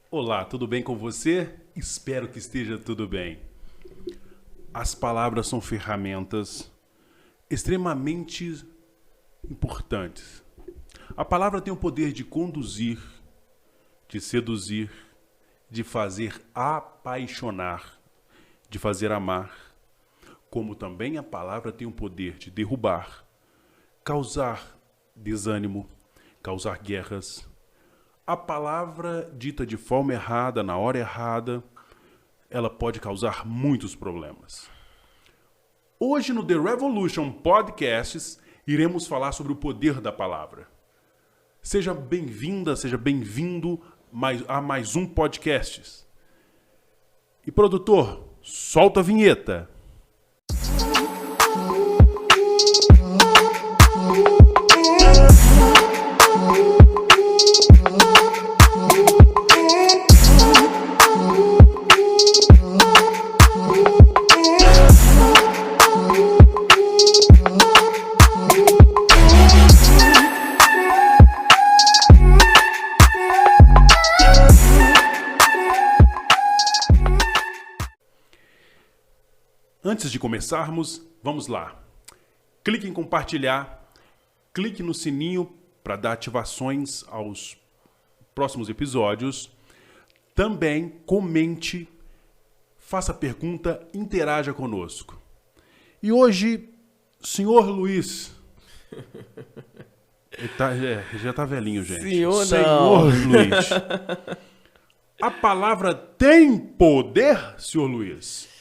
Olá, tudo bem com você? Espero que esteja tudo bem. As palavras são ferramentas extremamente importantes. A palavra tem o poder de conduzir, de seduzir, de fazer apaixonar, de fazer amar, como também a palavra tem o poder de derrubar, causar desânimo, causar guerras. A palavra dita de forma errada, na hora errada, ela pode causar muitos problemas. Hoje no The Revolution Podcasts, iremos falar sobre o poder da palavra. Seja bem-vinda, seja bem-vindo a mais um podcast. E produtor, solta a vinheta. Antes de começarmos, vamos lá. Clique em compartilhar, clique no sininho para dar ativações aos próximos episódios. Também comente, faça pergunta, interaja conosco. E hoje, senhor Luiz... já tá velhinho, gente. Senhor Luiz. A palavra tem poder, senhor Luiz?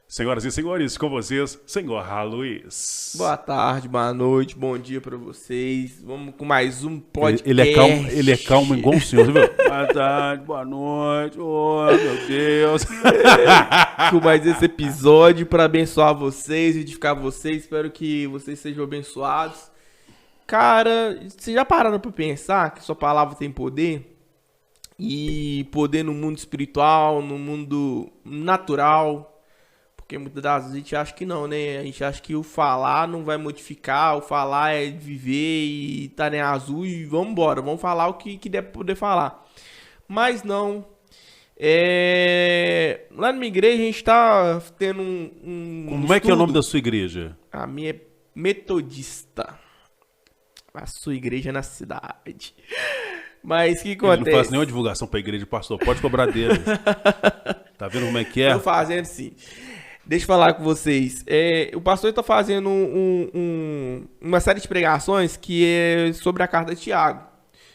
Senhoras e senhores, com vocês, senhor Luiz. Boa tarde, boa noite, bom dia pra vocês. Vamos com mais um podcast. Ele é calmo igual o senhor, viu? Boa tarde, boa noite, oh meu Deus. Com mais esse episódio pra abençoar vocês, edificar vocês. Espero que vocês sejam abençoados. Cara, vocês já pararam pra pensar que sua palavra tem poder? E poder no mundo espiritual, no mundo natural? Porque muitas das vezes a gente acha que não, né? A gente acha que o falar não vai modificar, o falar é viver e tá nem azul e vamos embora, vamos falar o que der pra poder falar. Mas não. Lá na minha igreja a gente tá tendo um Como é que é o nome da sua igreja? A minha é metodista. A sua igreja é na cidade. Mas o que acontece? Ele não faz nenhuma divulgação pra igreja, pastor. Pode cobrar dele. Tá vendo como é que é? Tô fazendo sim. Deixa eu falar com vocês. O pastor está fazendo uma série de pregações que é sobre a carta de Tiago.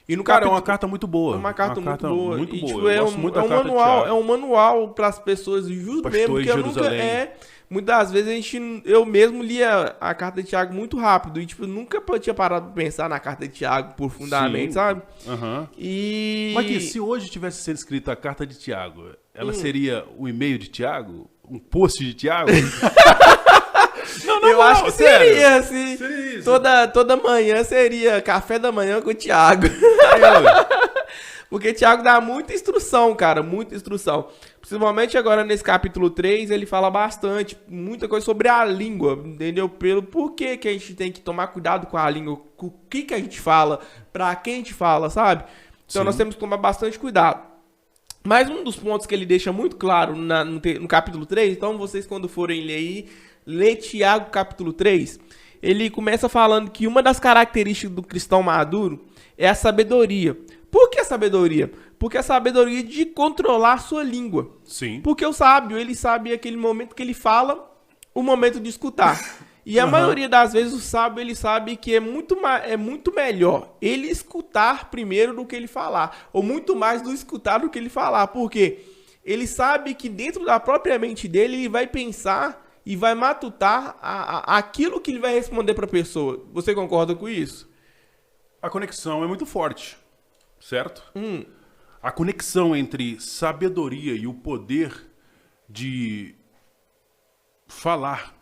E no Cara, é uma carta muito boa. É uma carta muito boa. Muito E, boa. tipo, Eu gosto muito da carta de Tiago. É um manual para as pessoas, justo mesmo, porque eu nunca muitas das vezes eu mesmo lia a carta de Tiago muito rápido e tipo nunca tinha parado para pensar na carta de Tiago profundamente, Sim. sabe? Uhum. E Mas aqui, se hoje tivesse sendo escrita a carta de Tiago, ela seria o e-mail de Tiago? Um post de Tiago? Eu acho que seria, assim. Seria isso. Toda manhã seria café da manhã com o Thiago. Porque Thiago dá muita instrução, cara, muita instrução. Principalmente agora nesse capítulo 3, ele fala bastante, muita coisa sobre a língua, entendeu? Pelo porquê que a gente tem que tomar cuidado com a língua, com o que a gente fala, pra quem a gente fala, sabe? Então Sim. nós temos que tomar bastante cuidado. Mas um dos pontos que ele deixa muito claro no capítulo 3, então vocês quando forem ler aí, lê Tiago capítulo 3, ele começa falando que uma das características do cristão maduro é a sabedoria. Por que a sabedoria? Porque a sabedoria de controlar a sua língua. Sim. Porque o sábio, ele sabe aquele momento que ele fala, o momento de escutar. E a maioria das vezes o sábio, ele sabe que é muito melhor ele escutar primeiro do que ele falar. Ou muito mais do escutar do que ele falar. Porque ele sabe que dentro da própria mente dele, ele vai pensar e vai matutar aquilo que ele vai responder para a pessoa. Você concorda com isso? A conexão é muito forte, certo? A conexão entre sabedoria e o poder de falar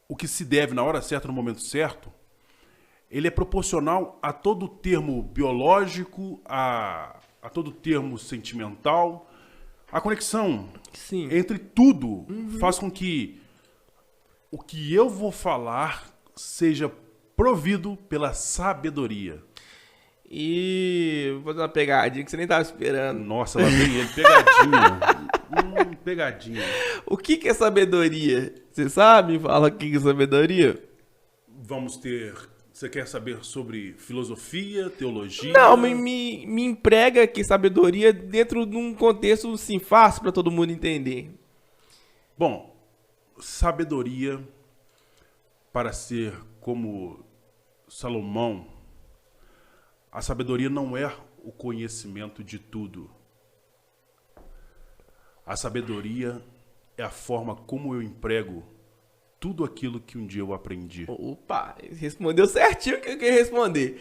o que se deve na hora certa, no momento certo, ele é proporcional a todo termo biológico, a todo termo sentimental. A conexão Sim. entre tudo faz com que o que eu vou falar seja provido pela sabedoria. E vou fazer uma pegadinha que você nem tava esperando. Nossa, lá vem ele, pegadinha. Pegadinha. O que é sabedoria? Você sabe? Fala o que é sabedoria. Vamos ter... Você quer saber sobre filosofia, teologia? Não, me emprega que sabedoria dentro de um contexto assim, fácil para todo mundo entender. Bom, sabedoria, para ser como Salomão, a sabedoria não é o conhecimento de tudo. A sabedoria é a forma como eu emprego tudo aquilo que um dia eu aprendi. Opa, respondeu certinho o que eu queria responder.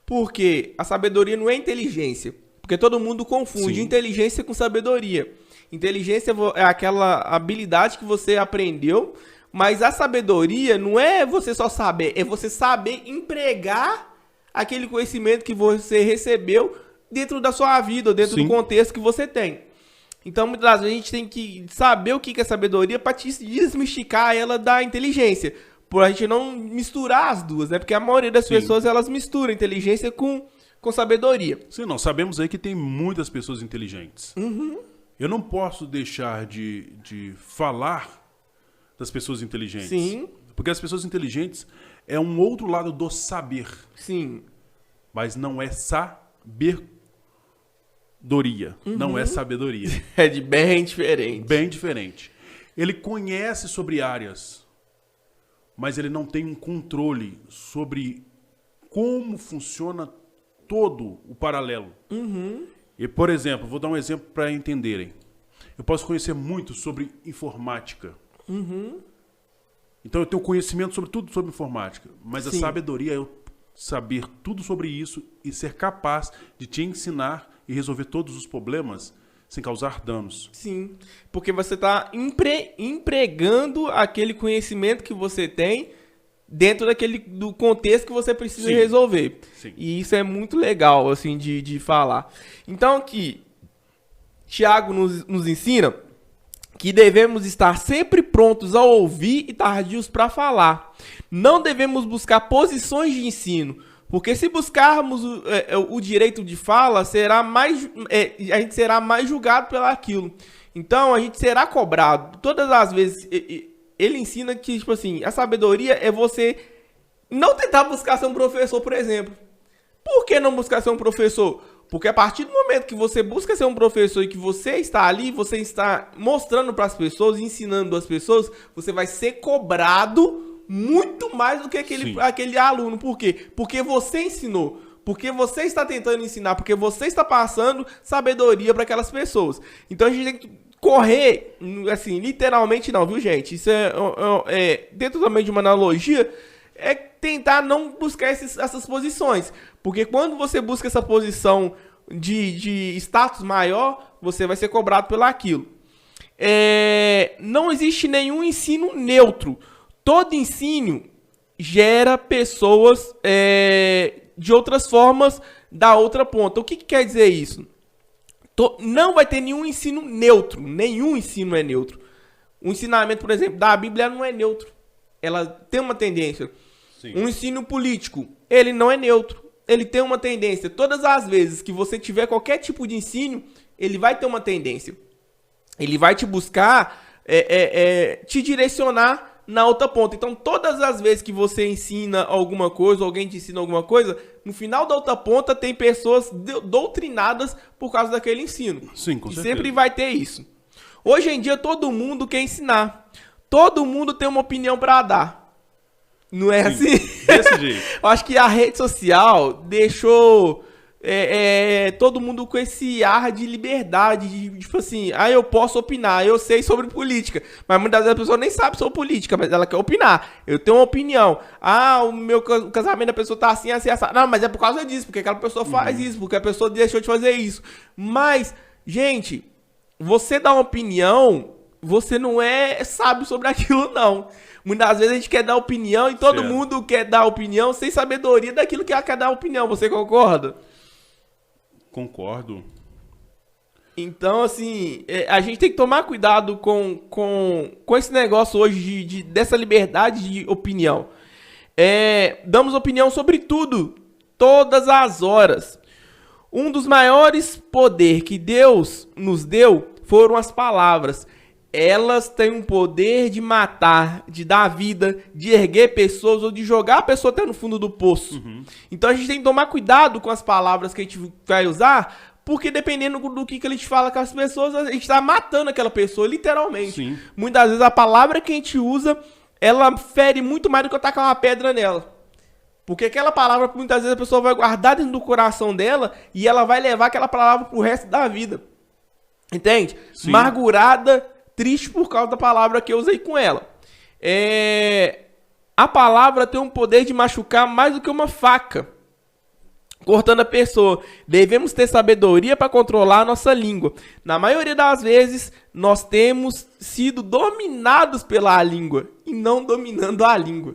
Porque a sabedoria não é inteligência. Porque todo mundo confunde Sim. inteligência com sabedoria. Inteligência é aquela habilidade que você aprendeu, mas a sabedoria não é você só saber, é você saber empregar aquele conhecimento que você recebeu dentro da sua vida, ou dentro Sim. do contexto que você tem. Então, muitas vezes, a gente tem que saber o que é sabedoria para desmistificar ela da inteligência. Por a gente não misturar as duas, né? Porque a maioria das Sim. pessoas, elas misturam inteligência com sabedoria. Sim, não, sabemos aí que tem muitas pessoas inteligentes. Eu não posso deixar de falar das pessoas inteligentes. Sim. Porque as pessoas inteligentes é um outro lado do saber. Sim. Mas não é sabedoria. Não é sabedoria. É de bem diferente. Bem diferente. Ele conhece sobre áreas, mas ele não tem um controle sobre como funciona todo o paralelo. E, por exemplo, vou dar um exemplo para entenderem. Eu posso conhecer muito sobre informática. Então eu tenho conhecimento sobre tudo sobre informática. Mas Sim. a sabedoria é eu saber tudo sobre isso e ser capaz de te ensinar e resolver todos os problemas sem causar danos. Sim. Porque você está empregando aquele conhecimento que você tem dentro do contexto que você precisa Sim. resolver. Sim. E isso é muito legal, assim, de falar. Então, aqui, Tiago nos ensina que devemos estar sempre prontos a ouvir e tardios para falar. Não devemos buscar posições de ensino, porque se buscarmos o direito de fala, a gente será mais julgado pelaquilo. Então, a gente será cobrado. Todas as vezes, ele ensina que, tipo assim, a sabedoria é você não tentar buscar ser um professor, por exemplo. Por que não buscar ser um professor? Porque a partir do momento que você busca ser um professor e que você está ali, você está mostrando para as pessoas, ensinando as pessoas, você vai ser cobrado muito mais do que aquele aluno. Por quê? Porque você ensinou. Porque você está tentando ensinar. Porque você está passando sabedoria para aquelas pessoas. Então a gente tem que correr, assim, literalmente não, viu, gente? Isso é dentro também de uma analogia, é tentar não buscar essas posições. Porque quando você busca essa posição de status maior, você vai ser cobrado pelo aquilo. Não existe nenhum ensino neutro. Todo ensino gera pessoas de outras formas da outra ponta. O que quer dizer isso? Não vai ter nenhum ensino neutro. Nenhum ensino é neutro. O ensinamento, por exemplo, da Bíblia não é neutro. Ela tem uma tendência. Sim. Um ensino político, ele não é neutro. Ele tem uma tendência. Todas as vezes que você tiver qualquer tipo de ensino, ele vai ter uma tendência. Ele vai te buscar, te direcionar na outra ponta. Então, todas as vezes que você ensina alguma coisa, alguém te ensina alguma coisa, no final da outra ponta tem pessoas doutrinadas por causa daquele ensino. Sim, com e certeza. sempre vai ter isso. Hoje em dia, todo mundo quer ensinar. Todo mundo tem uma opinião para dar. Não é Sim, assim? desse jeito. Eu acho que a rede social deixou todo mundo com esse ar de liberdade, de tipo assim, eu posso opinar, eu sei sobre política, mas muitas vezes a pessoa nem sabe sobre política, mas ela quer opinar. Eu tenho uma opinião. O casamento da pessoa tá assim, assim, assim. Não, mas é por causa disso, porque aquela pessoa faz isso, porque a pessoa deixou de fazer isso. Mas, gente, você dá uma opinião, você não é sábio sobre aquilo, não. Muitas vezes a gente quer dar opinião e todo Certo. mundo quer dar opinião sem sabedoria daquilo que ela quer dar opinião. Você concorda? Concordo. Então, assim, a gente tem que tomar cuidado com esse negócio hoje dessa liberdade de opinião. Damos opinião sobre tudo. todas as horas. Um dos maiores poderes que Deus nos deu foram as palavras. Elas têm um poder de matar, de dar vida, de erguer pessoas ou de jogar a pessoa até no fundo do poço. Então a gente tem que tomar cuidado com as palavras que a gente vai usar, porque dependendo do que a gente fala com as pessoas, a gente está matando aquela pessoa, literalmente. Sim. Muitas vezes a palavra que a gente usa, ela fere muito mais do que eu tacar uma pedra nela. Porque aquela palavra, muitas vezes a pessoa vai guardar dentro do coração dela e ela vai levar aquela palavra pro resto da vida. Entende? Sim. Amargurada, triste por causa da palavra que eu usei com ela. A palavra tem um poder de machucar mais do que uma faca, cortando a pessoa. Devemos ter sabedoria para controlar a nossa língua. Na maioria das vezes, nós temos sido dominados pela língua e não dominando a língua.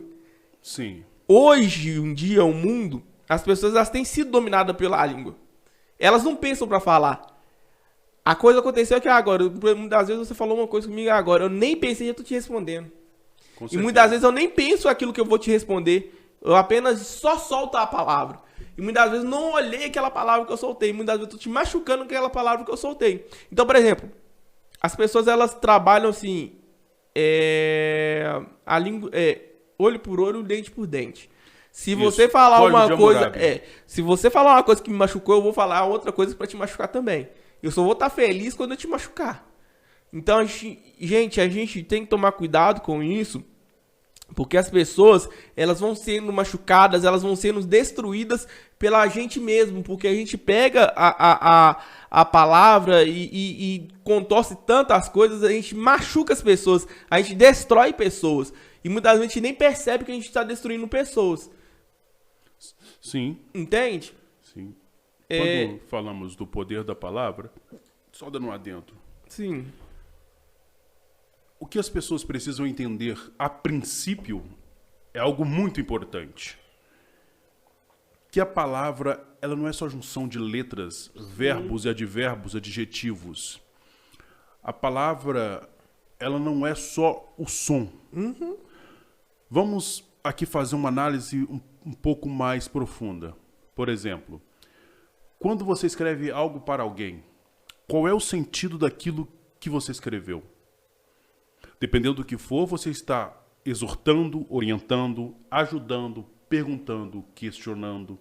Sim. Hoje, um dia, o mundo, as pessoas elas têm sido dominadas pela língua. Elas não pensam para falar. A coisa aconteceu aqui agora. Muitas vezes você falou uma coisa comigo agora. Eu nem pensei, já tô te respondendo. E muitas vezes eu nem penso aquilo que eu vou te responder. Eu apenas só solto a palavra. E muitas vezes não olhei aquela palavra que eu soltei. Muitas vezes eu tô te machucando com aquela palavra que eu soltei. Então, por exemplo, as pessoas elas trabalham assim, a língua, olho por olho, dente por dente. Se você falar uma coisa, se você falar uma coisa que me machucou, eu vou falar outra coisa para te machucar também. Eu só vou estar feliz quando eu te machucar. Então, a gente tem que tomar cuidado com isso, porque as pessoas, elas vão sendo machucadas, elas vão sendo destruídas pela gente mesmo, porque a gente pega a palavra e contorce tantas coisas, a gente machuca as pessoas, a gente destrói pessoas, e muitas vezes a gente nem percebe que a gente está destruindo pessoas. Sim. Entende? Sim. Quando falamos do poder da palavra, só dando um adentro. Sim. O que as pessoas precisam entender, a princípio, é algo muito importante. Que a palavra, ela não é só junção de letras, verbos e advérbios, adjetivos. A palavra, ela não é só o som. Vamos aqui fazer uma análise um pouco mais profunda. Por exemplo, quando você escreve algo para alguém, qual é o sentido daquilo que você escreveu? Dependendo do que for, você está exortando, orientando, ajudando, perguntando, questionando,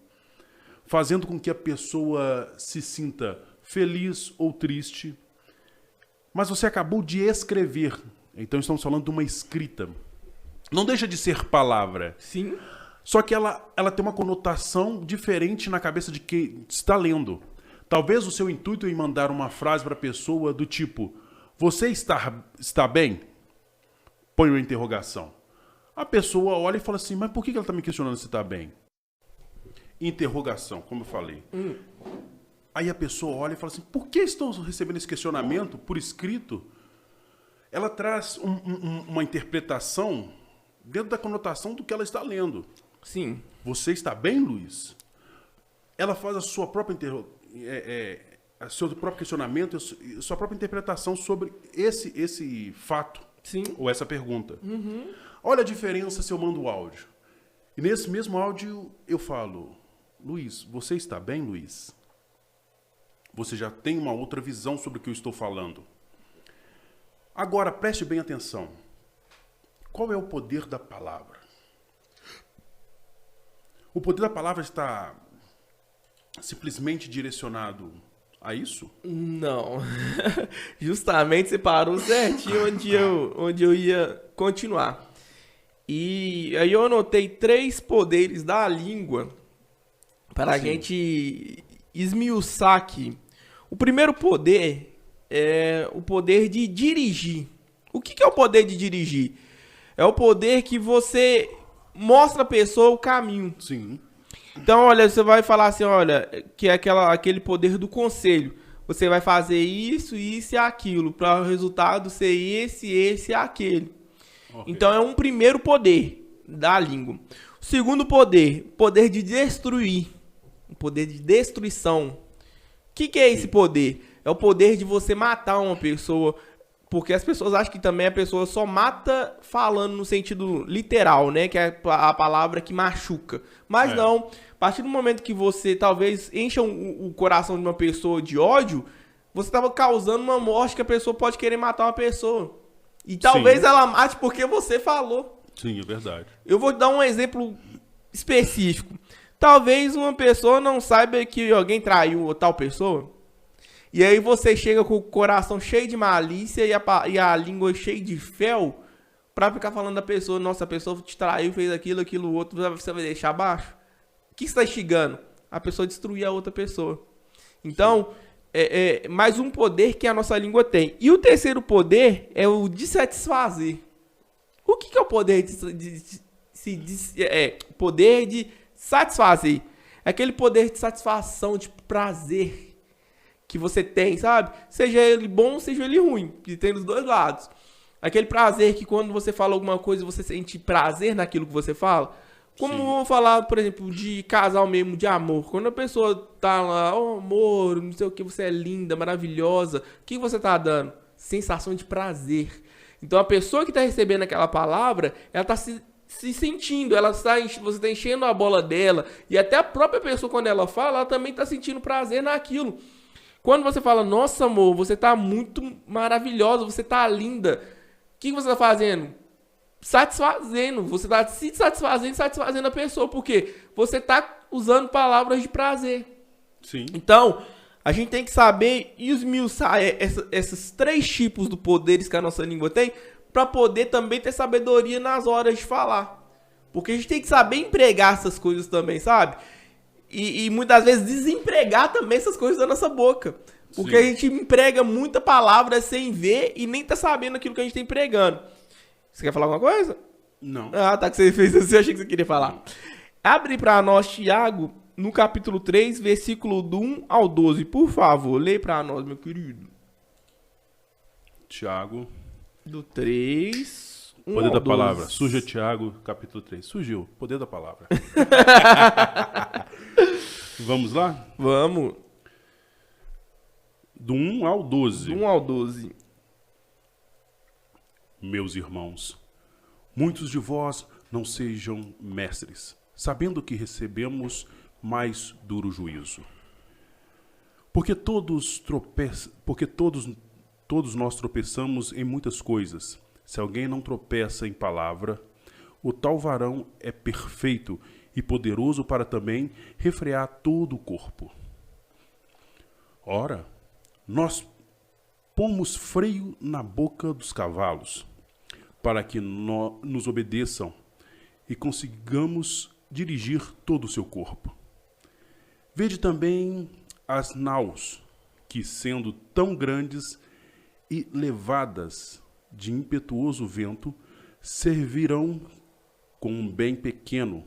fazendo com que a pessoa se sinta feliz ou triste. Mas você acabou de escrever, então estamos falando de uma escrita. Não deixa de ser palavra. Sim. Só que ela tem uma conotação diferente na cabeça de quem está lendo. Talvez o seu intuito em mandar uma frase para a pessoa do tipo: você está bem? Põe uma interrogação. A pessoa olha e fala assim: mas por que ela está me questionando se está bem? Interrogação, como eu falei. Aí a pessoa olha e fala assim: por que estou recebendo esse questionamento por escrito? Ela traz uma interpretação dentro da conotação do que ela está lendo. Sim. Você está bem, Luiz? Ela faz a sua própria seu próprio questionamento, a sua própria interpretação sobre esse fato. Sim. Ou essa pergunta. Olha a diferença se eu mando o áudio. E nesse mesmo áudio eu falo: Luiz, você está bem, Luiz? Você já tem uma outra visão sobre o que eu estou falando. Agora, preste bem atenção. Qual é o poder da palavra? O poder da palavra está simplesmente direcionado a isso? Não. Justamente você parou certinho onde eu ia continuar. E aí eu anotei 3 poderes da língua para a gente esmiuçar aqui. O primeiro poder é o poder de dirigir. O que é o poder de dirigir? É o poder que você mostra a pessoa o caminho. Sim. Então, olha, você vai falar assim, olha, que é aquele poder do conselho. Você vai fazer isso, isso e aquilo, para o resultado ser esse e aquele. Okay. Então, é um primeiro poder da língua. O segundo poder de destruir. O poder de destruição. O que é esse poder? É o poder de você matar uma pessoa. Porque as pessoas acham que também a pessoa só mata falando no sentido literal, né? Que é a palavra que machuca. Mas não, a partir do momento que você talvez encha o coração de uma pessoa de ódio, você estava causando uma morte que a pessoa pode querer matar uma pessoa. E talvez ela mate porque você falou. Sim, é verdade. Eu vou dar um exemplo específico. Talvez uma pessoa não saiba que alguém traiu tal pessoa. E aí você chega com o coração cheio de malícia e a língua cheia de fel pra ficar falando da pessoa. Nossa, a pessoa te traiu, fez aquilo, outro. Você vai deixar abaixo? O que você tá instigando? A pessoa destruir a outra pessoa. Então, é mais um poder que a nossa língua tem. E o terceiro poder é o de satisfazer. O que é o poder poder de satisfazer? É aquele poder de satisfação, de prazer que você tem, sabe? Seja ele bom, seja ele ruim, que tem dos dois lados. Aquele prazer que quando você fala alguma coisa, você sente prazer naquilo que você fala. Como vamos falar, por exemplo, de casal mesmo, de amor. Quando a pessoa tá lá, oh, amor, não sei o que, você é linda, maravilhosa. O que você tá dando? Sensação de prazer. Então a pessoa que tá recebendo aquela palavra, ela tá se sentindo, você tá enchendo a bola dela. E até a própria pessoa, quando ela fala, ela também tá sentindo prazer naquilo. Quando você fala, nossa amor, você tá muito maravilhosa, você tá linda. O que você tá fazendo? Satisfazendo. Você tá se satisfazendo, satisfazendo a pessoa. Por quê? Você tá usando palavras de prazer. Sim. Então, a gente tem que saber e esmiuçar esses três tipos de poderes que a nossa língua tem para poder também ter sabedoria nas horas de falar. Porque a gente tem que saber empregar essas coisas também, sabe? E muitas vezes desempregar também essas coisas da nossa boca. Porque a gente emprega muita palavra sem ver e nem tá sabendo aquilo que a gente tá empregando. Você quer falar alguma coisa? Não. Ah, tá, que você fez assim, eu achei que você queria falar. Abre pra nós, Tiago, no capítulo 3, versículo do 1 ao 12. Por favor, lê pra nós, meu querido. Tiago. Do 3, 1 Poder ao da 12. palavra. Surge Tiago, capítulo 3. Surgiu. Poder da palavra. Vamos lá? Vamos. Do 1 ao 12. Do 1 ao 12. Meus irmãos, muitos de vós não sejam mestres, sabendo que recebemos mais duro juízo. Porque todos nós tropeçamos em muitas coisas. Se alguém não tropeça em palavra, o tal varão é perfeito e poderoso para também refrear todo o corpo. Ora, nós pomos freio na boca dos cavalos, para que nos obedeçam e consigamos dirigir todo o seu corpo. Vede também as naus, que sendo tão grandes e levadas de impetuoso vento, servirão com um bem pequeno,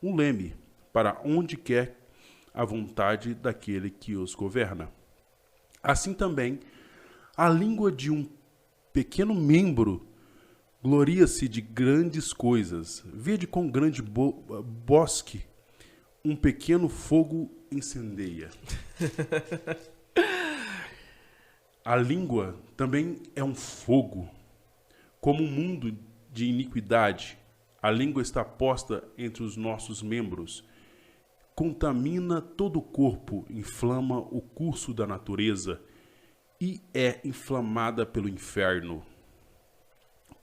um leme, para onde quer a vontade daquele que os governa. Assim também, a língua de um pequeno membro gloria-se de grandes coisas. Vede com grande bosque um pequeno fogo incendeia. A língua também é um fogo. Como um mundo de iniquidade, a língua está posta entre os nossos membros. Contamina todo o corpo, inflama o curso da natureza e é inflamada pelo inferno.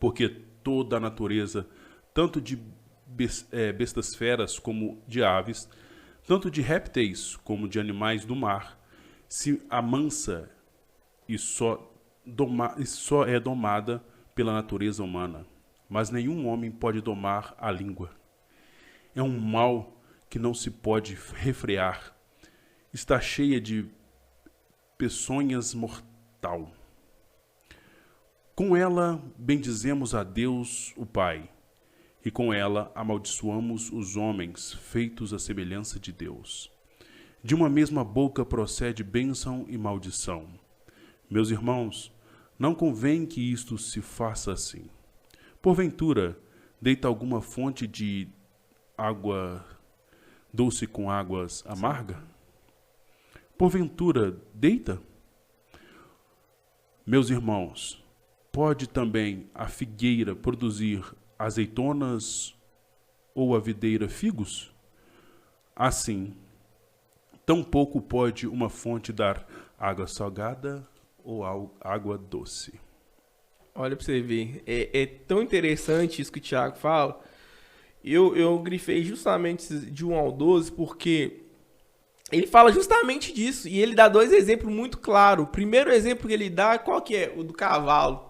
Porque toda a natureza, tanto de bestas feras como de aves, tanto de répteis como de animais do mar, se amansa e só é domada pela natureza humana. Mas nenhum homem pode domar a língua. É um mal que não se pode refrear. Está cheia de peçonhas mortal. Com ela bendizemos a Deus, o Pai, e com ela amaldiçoamos os homens, feitos à semelhança de Deus. De uma mesma boca procede bênção e maldição. Meus irmãos, não convém que isto se faça assim. Porventura, deita alguma fonte de água doce com águas amargas? Porventura, deita? Meus irmãos, pode também a figueira produzir azeitonas ou a videira figos? Assim, tampouco pode uma fonte dar água salgada ou água doce. Olha pra você ver, é tão interessante isso que o Thiago fala. Eu grifei justamente de 1 ao 12 porque ele fala justamente disso. E ele dá 2 exemplos muito claros. O primeiro exemplo que ele dá, qual que é? O do cavalo.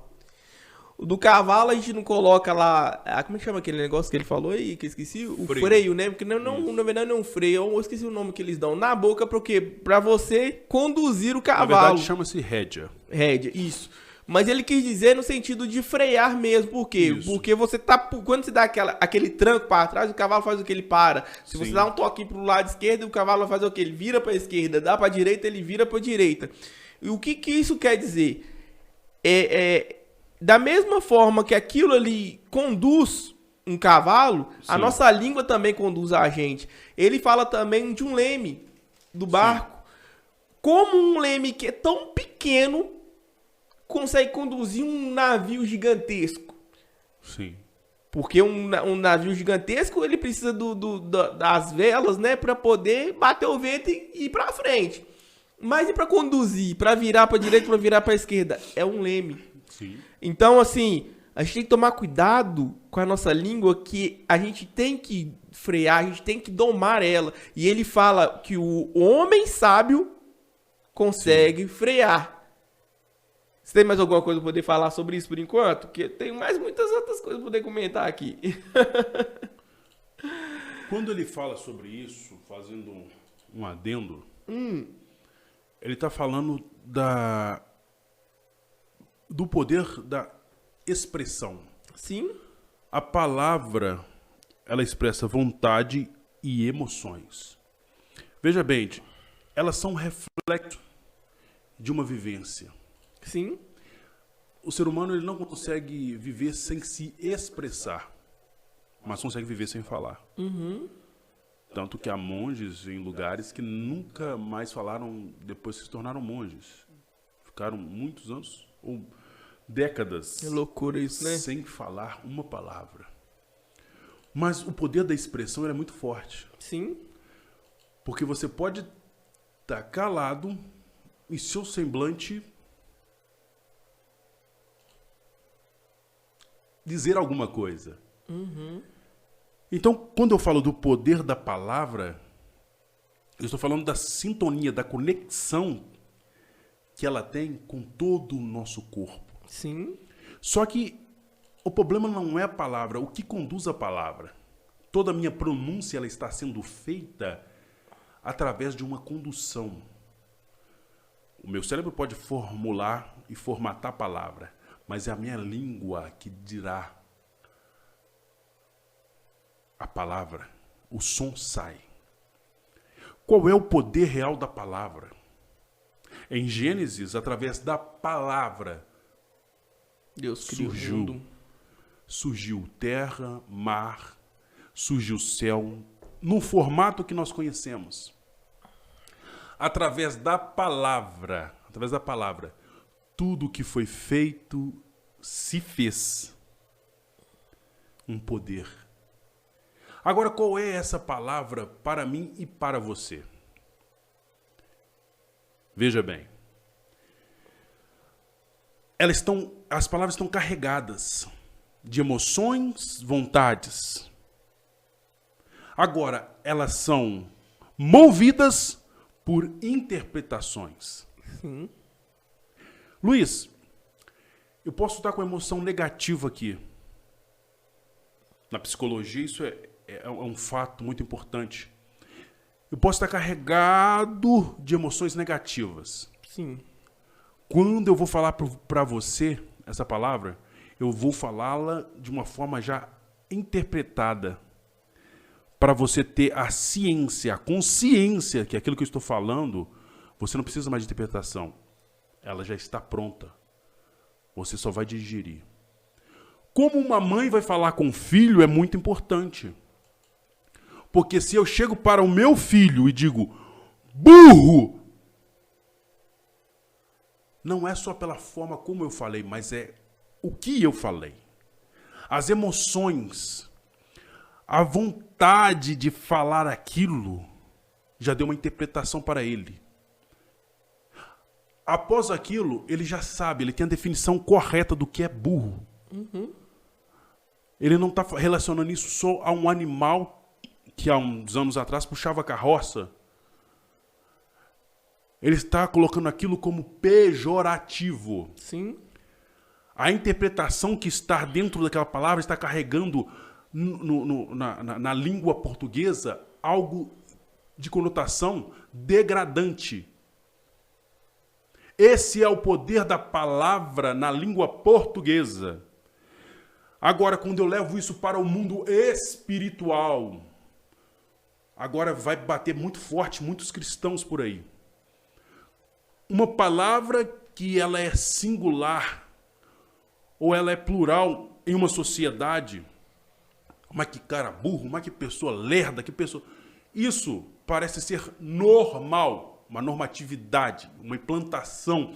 O do cavalo a gente não coloca lá... como é que chama aquele negócio que ele falou aí? Que eu esqueci? O freio, né? Porque na verdade não é um freio. Eu esqueci o nome que eles dão. Na boca, pra quê? Pra você conduzir o cavalo. Na verdade chama-se rédea. Rédea, isso. Mas ele quis dizer no sentido de frear mesmo. Por quê? Isso. Porque você tá... Quando você dá aquele tranco para trás, o cavalo faz o que? Ele para. Se você dá um toquinho pro lado esquerdo, o cavalo vai fazer o que? Ele vira pra esquerda. Dá pra direita, ele vira pra direita. E o que isso quer dizer? Da mesma forma que aquilo ali conduz um cavalo, sim, a nossa língua também conduz a gente. Ele fala também de um leme do barco. Sim. Como um leme que é tão pequeno consegue conduzir um navio gigantesco. Sim. Porque um navio gigantesco, ele precisa das velas, né, para poder bater o vento e ir para frente. Mas e para conduzir, para virar para direita, para virar para esquerda, é um leme. Sim. Então, assim, a gente tem que tomar cuidado com a nossa língua, que a gente tem que frear, a gente tem que domar ela. E ele fala que o homem sábio consegue frear. Você tem mais alguma coisa para poder falar sobre isso por enquanto? Porque tem mais muitas outras coisas para poder comentar aqui. Quando ele fala sobre isso, fazendo um adendo, ele está falando do poder da expressão. Sim. A palavra, ela expressa vontade e emoções. Veja bem, elas são reflexo de uma vivência. Sim. O ser humano, ele não consegue viver sem se expressar, mas consegue viver sem falar. Uhum. Tanto que há monges em lugares que nunca mais falaram depois que se tornaram monges. Ficaram muitos anos ou décadas, é loucura isso, né? Sem falar uma palavra. Mas o poder da expressão é muito forte. Sim. Porque você pode estar calado e seu semblante dizer alguma coisa. Uhum. Então, quando eu falo do poder da palavra, eu estou falando da sintonia, da conexão que ela tem com todo o nosso corpo. Sim. Só que o problema não é a palavra, o que conduz a palavra. Toda a minha pronúncia, ela está sendo feita através de uma condução. O meu cérebro pode formular e formatar a palavra, mas é a minha língua que dirá a palavra. O som sai. Qual é o poder real da palavra? Em Gênesis, através da palavra, Deus criou o mundo. Surgiu terra, mar, surgiu céu, no formato que nós conhecemos. Através da palavra, tudo que foi feito se fez. Um poder. Agora, qual é essa palavra para mim e para você? Veja bem. As palavras estão carregadas de emoções, vontades. Agora, elas são movidas por interpretações. Sim. Luiz, eu posso estar com emoção negativa aqui. Na psicologia, isso é um fato muito importante. Eu posso estar carregado de emoções negativas. Sim. Quando eu vou falar para você essa palavra, eu vou falá-la de uma forma já interpretada, para você ter a ciência, a consciência que aquilo que eu estou falando, você não precisa mais de interpretação. Ela já está pronta. Você só vai digerir. Como uma mãe vai falar com o filho é muito importante. Porque se eu chego para o meu filho e digo, burro, não é só pela forma como eu falei, mas é o que eu falei. As emoções, a vontade de falar aquilo, já deu uma interpretação para ele. Após aquilo, ele já sabe, ele tem a definição correta do que é burro. Ele não está relacionando isso só a um animal que há uns anos atrás puxava carroça. Ele está colocando aquilo como pejorativo. Sim. A interpretação que está dentro daquela palavra está carregando na língua portuguesa algo de conotação degradante. Esse é o poder da palavra na língua portuguesa. Agora, quando eu levo isso para o mundo espiritual, agora vai bater muito forte muitos cristãos por aí. Uma palavra que ela é singular ou ela é plural em uma sociedade, mas que cara burro, mas que pessoa lerda, que pessoa... Isso parece ser normal, uma normatividade, uma implantação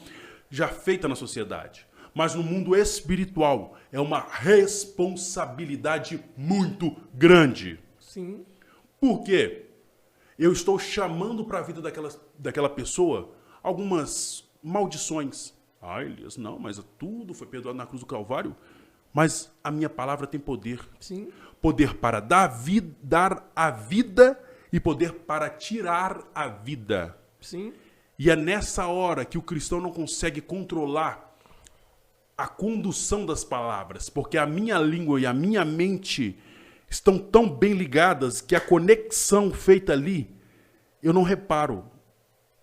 já feita na sociedade. Mas no mundo espiritual é uma responsabilidade muito grande. Sim. Por quê? Eu estou chamando para a vida daquela pessoa algumas maldições. Ah, Elias, não, mas tudo foi perdoado na cruz do Calvário. Mas a minha palavra tem poder. Sim. Poder para dar a vida e poder para tirar a vida. Sim. E é nessa hora que o cristão não consegue controlar a condução das palavras, porque a minha língua e a minha mente estão tão bem ligadas que a conexão feita ali, eu não reparo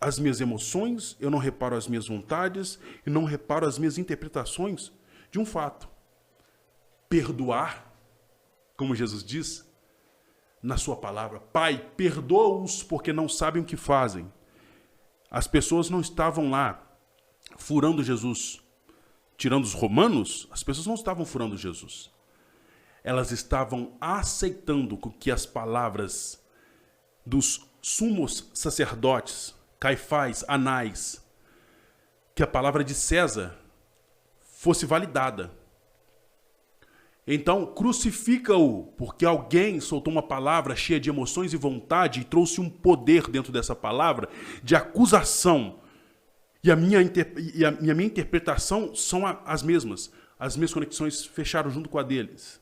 as minhas emoções, eu não reparo as minhas vontades, e não reparo as minhas interpretações de um fato. Perdoar, como Jesus diz na sua palavra, Pai, perdoa-os porque não sabem o que fazem. As pessoas não estavam lá furando Jesus. Tirando os romanos, as pessoas não estavam furando Jesus. Elas estavam aceitando que as palavras dos sumos sacerdotes, Caifás, Anás, que a palavra de César fosse validada. Então, crucifica-o, porque alguém soltou uma palavra cheia de emoções e vontade e trouxe um poder dentro dessa palavra de acusação. E a minha interpretação são as mesmas. As minhas conexões fecharam junto com a deles.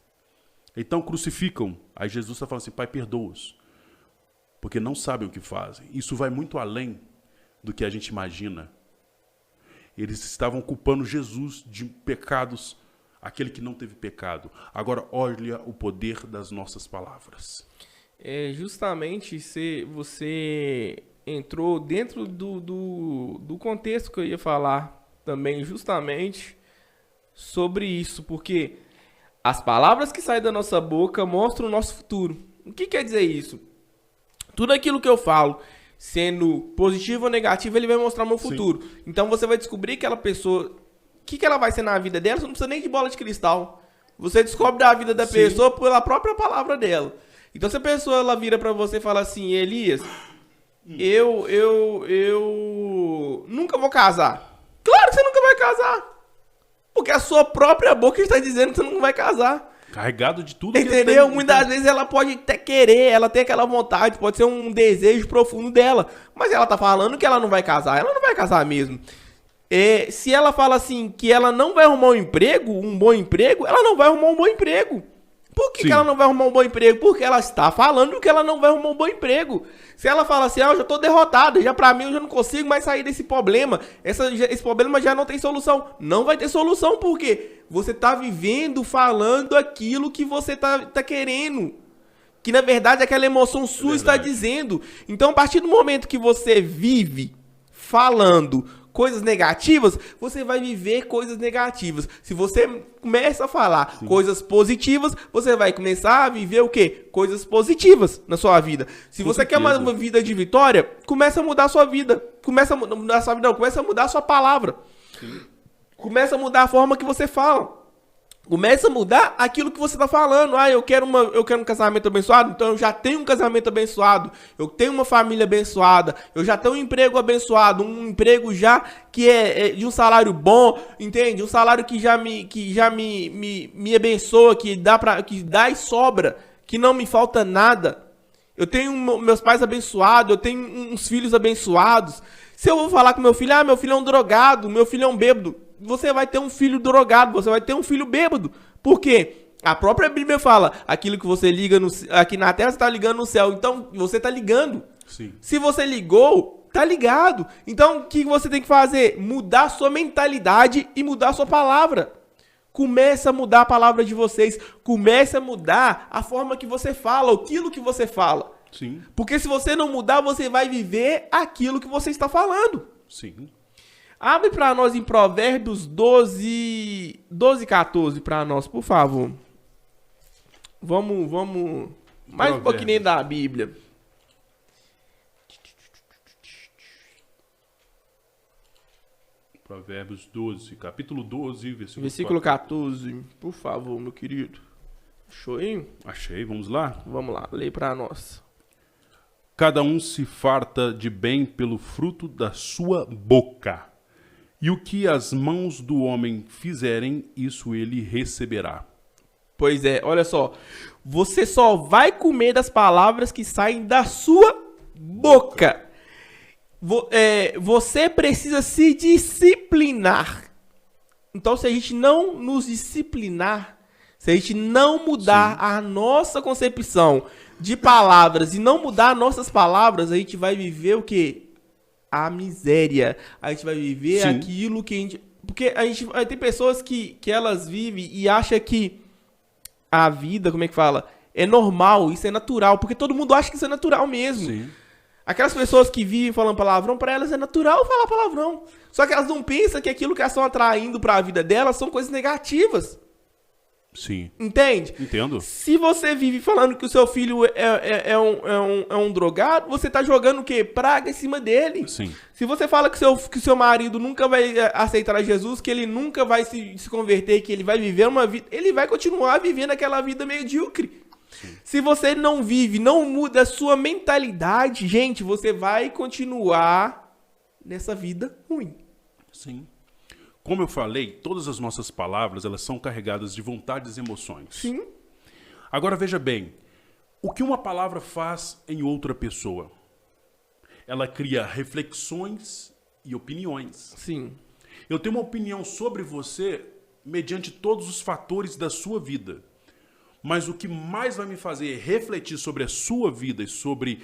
Então crucificam. Aí Jesus está falando assim, Pai, perdoa-os. Porque não sabem o que fazem. Isso vai muito além do que a gente imagina. Eles estavam culpando Jesus de pecados, aquele que não teve pecado. Agora olha o poder das nossas palavras. Justamente se você entrou dentro do contexto que eu ia falar também, justamente sobre isso, porque as palavras que saem da nossa boca mostram o nosso futuro. O que quer dizer isso? Tudo aquilo que eu falo, sendo positivo ou negativo, ele vai mostrar o meu futuro. Sim. Então você vai descobrir aquela pessoa, o que ela vai ser na vida dela, você não precisa nem de bola de cristal. Você descobre a vida da pessoa pela própria palavra dela. Então se a pessoa ela vira pra você e fala assim, Elias, eu nunca vou casar. Claro que você nunca vai casar. Porque a sua própria boca está dizendo que você não vai casar. Carregado de tudo. Entendeu? Muitas vezes ela pode até querer, ela tem aquela vontade, pode ser um desejo profundo dela. Mas ela tá falando que ela não vai casar. Ela não vai casar mesmo. Se ela fala assim que ela não vai arrumar um bom emprego, ela não vai arrumar um bom emprego. Por que ela não vai arrumar um bom emprego? Porque ela está falando que ela não vai arrumar um bom emprego. Se ela fala assim, eu já tô derrotada, já pra mim eu já não consigo mais sair desse problema. Esse problema já não tem solução. Não vai ter solução porque você tá vivendo, falando aquilo que você tá querendo. Que na verdade aquela emoção sua está dizendo. Então a partir do momento que você vive falando coisas negativas, você vai viver coisas negativas. Se você começa a falar coisas positivas, você vai começar a viver o quê? Coisas positivas na sua vida. Se você quer uma vida de vitória, começa a mudar a sua vida. Começa a mudar a sua vida, não, começa a mudar a sua palavra. Sim. Começa a mudar a forma que você fala. Começa a mudar aquilo que você tá falando. Eu quero um casamento abençoado, então eu já tenho um casamento abençoado. Eu tenho uma família abençoada. Eu já tenho um emprego abençoado. Um emprego já que é de um salário bom, entende? Um salário que já me abençoa, que dá e sobra, que não me falta nada. Eu tenho meus pais abençoados, eu tenho uns filhos abençoados. Se eu vou falar com meu filho, meu filho é um drogado, meu filho é um bêbado, você vai ter um filho drogado, você vai ter um filho bêbado. Por quê? A própria Bíblia fala, aquilo que você liga aqui na terra, você está ligando no céu. Então, você está ligando. Sim. Se você ligou, tá ligado. Então, o que você tem que fazer? Mudar a sua mentalidade e mudar a sua palavra. Comece a mudar a palavra de vocês. Comece a mudar a forma que você fala, aquilo que você fala. Sim. Porque se você não mudar, você vai viver aquilo que você está falando. Sim. Abre para nós em Provérbios 12, 14 para nós, por favor. Vamos mais um pouquinho da Bíblia. Provérbios 12, capítulo 12, versículo 14. Por favor, meu querido. Achou aí? Achei, vamos lá? Vamos lá, lê para nós. Cada um se farta de bem pelo fruto da sua boca. E o que as mãos do homem fizerem, isso ele receberá. Pois é, olha só. Você só vai comer das palavras que saem da sua boca. Você precisa se disciplinar. Então, se a gente não nos disciplinar, se a gente não mudar a nossa concepção de palavras e não mudar nossas palavras, a gente vai viver o quê? A miséria. A gente vai viver aquilo que a gente... Porque tem pessoas que elas vivem e acham que a vida, como é que fala? É normal, isso é natural. Porque todo mundo acha que isso é natural mesmo. Sim. Aquelas pessoas que vivem falando palavrão, para elas é natural falar palavrão. Só que elas não pensam que aquilo que elas estão atraindo para a vida delas são coisas negativas. Sim. Entende? Entendo. Se você vive falando que o seu filho é um drogado, você tá jogando o quê? Praga em cima dele. Sim. Se você fala que o seu marido nunca vai aceitar Jesus, que ele nunca vai se converter, que ele vai viver uma vida, ele vai continuar vivendo aquela vida medíocre. Sim. Se você não vive, não muda a sua mentalidade, gente, você vai continuar nessa vida ruim. Sim. Como eu falei, todas as nossas palavras, elas são carregadas de vontades e emoções. Sim. Agora veja bem, o que uma palavra faz em outra pessoa? Ela cria reflexões e opiniões. Sim. Eu tenho uma opinião sobre você mediante todos os fatores da sua vida. Mas o que mais vai me fazer refletir sobre a sua vida e sobre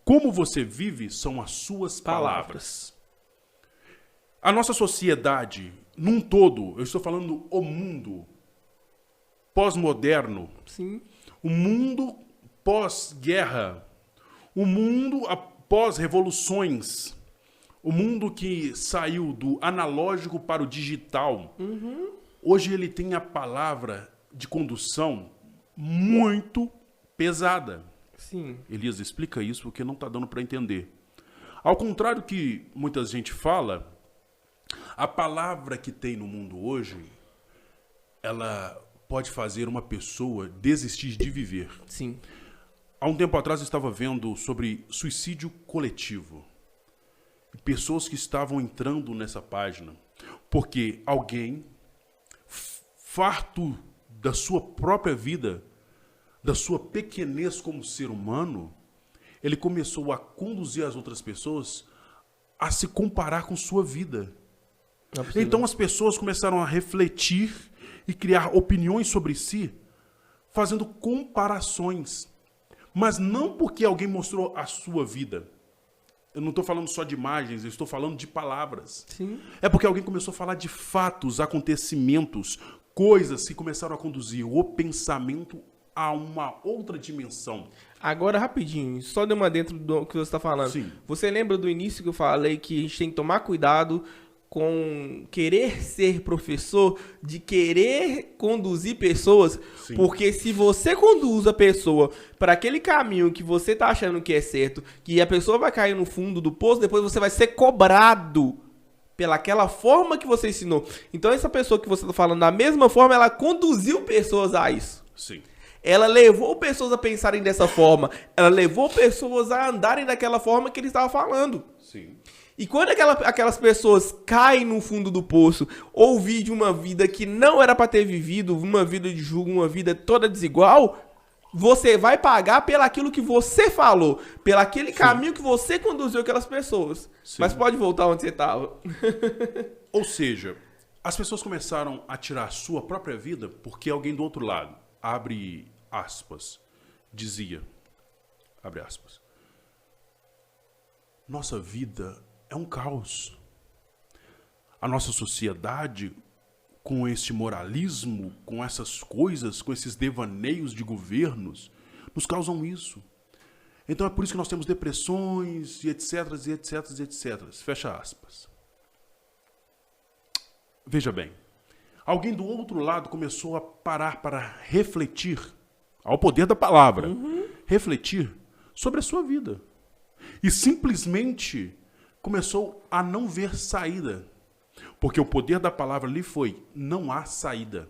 como você vive são as suas palavras. A nossa sociedade, num todo, eu estou falando o mundo pós-moderno, Sim. o mundo pós-guerra, o mundo após revoluções, o mundo que saiu do analógico para o digital. Uhum. Hoje ele tem a palavra de condução muito pesada. Sim. Elias, explica isso porque não está dando para entender. Ao contrário que muita gente fala, a palavra que tem no mundo hoje, ela pode fazer uma pessoa desistir de viver. Sim. Há um tempo atrás eu estava vendo sobre suicídio coletivo. Pessoas que estavam entrando nessa página porque alguém, farto da sua própria vida, da sua pequenez como ser humano, ele começou a conduzir as outras pessoas a se comparar com sua vida. Então as pessoas começaram a refletir e criar opiniões sobre si, fazendo comparações. Mas não porque alguém mostrou a sua vida. Eu não estou falando só de imagens, eu estou falando de palavras. Sim. É porque alguém começou a falar de fatos, acontecimentos, coisas que começaram a conduzir o pensamento a uma outra dimensão. Agora, rapidinho, só de uma dentro do que você está falando. Sim. Você lembra do início que eu falei que a gente tem que tomar cuidado com querer ser professor, de querer conduzir pessoas? Sim. Porque se você conduz a pessoa para aquele caminho que você tá achando que é certo, que a pessoa vai cair no fundo do poço, depois você vai ser cobrado pelaquela forma que você ensinou. Então essa pessoa que você está falando, da mesma forma, ela conduziu pessoas a isso. Sim. Ela levou pessoas a pensarem dessa forma. Ela levou pessoas a andarem daquela forma que ele estava falando. Sim. E quando aquelas pessoas caem no fundo do poço, ouvir de uma vida que não era para ter vivido, uma vida de julgo, uma vida toda desigual, você vai pagar pelaquilo que você falou, pelaquele caminho que você conduziu aquelas pessoas. Sim. Mas pode voltar onde você estava. Ou seja, as pessoas começaram a tirar a sua própria vida porque alguém do outro lado, abre aspas, dizia, abre aspas, nossa vida é um caos. A nossa sociedade, com este moralismo, com essas coisas, com esses devaneios de governos, nos causam isso. Então é por isso que nós temos depressões e etc, e etc, e etc. Fecha aspas. Veja bem, alguém do outro lado começou a parar para refletir, ao poder da palavra, refletir sobre a sua vida. E simplesmente começou a não ver saída. Porque o poder da palavra lhe foi, não há saída.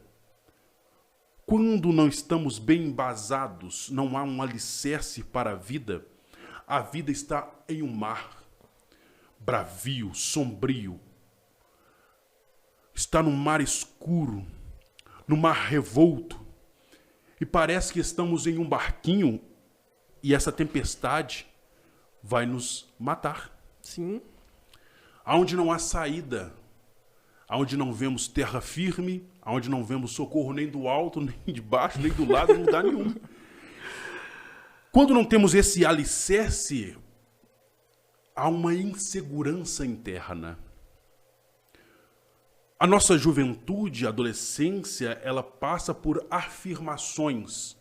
Quando não estamos bem embasados, não há um alicerce para a vida está em um mar, bravio, sombrio. Está num mar escuro, num mar revolto. E parece que estamos em um barquinho e essa tempestade vai nos matar. Sim. Aonde não há saída, aonde não vemos terra firme, aonde não vemos socorro nem do alto, nem de baixo, nem do lado, em lugar nenhum. Quando não temos esse alicerce, há uma insegurança interna. A nossa juventude, adolescência, ela passa por afirmações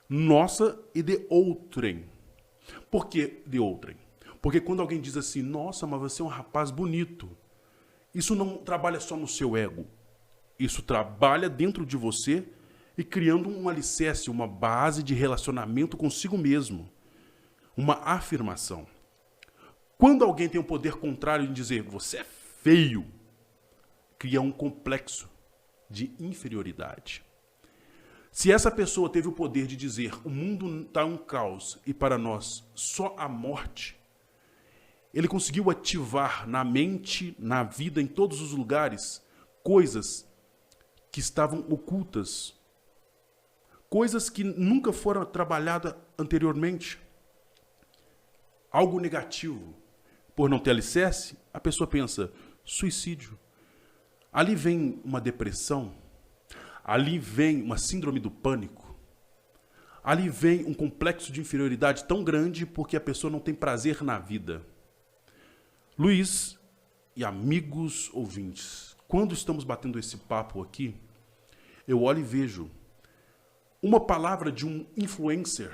nossa e de outrem. Por que de outrem? Porque quando alguém diz assim, nossa, mas você é um rapaz bonito, isso não trabalha só no seu ego. Isso trabalha dentro de você e criando um alicerce, uma base de relacionamento consigo mesmo. Uma afirmação. Quando alguém tem o poder contrário em dizer, você é feio, cria um complexo de inferioridade. Se essa pessoa teve o poder de dizer, o mundo está um caos e para nós só a morte, ele conseguiu ativar na mente, na vida, em todos os lugares, coisas que estavam ocultas. Coisas que nunca foram trabalhadas anteriormente. Algo negativo. Por não ter alicerce, a pessoa pensa, suicídio. Ali vem uma depressão. Ali vem uma síndrome do pânico. Ali vem um complexo de inferioridade tão grande porque a pessoa não tem prazer na vida. Luiz e amigos ouvintes, quando estamos batendo esse papo aqui, eu olho e vejo uma palavra de um influencer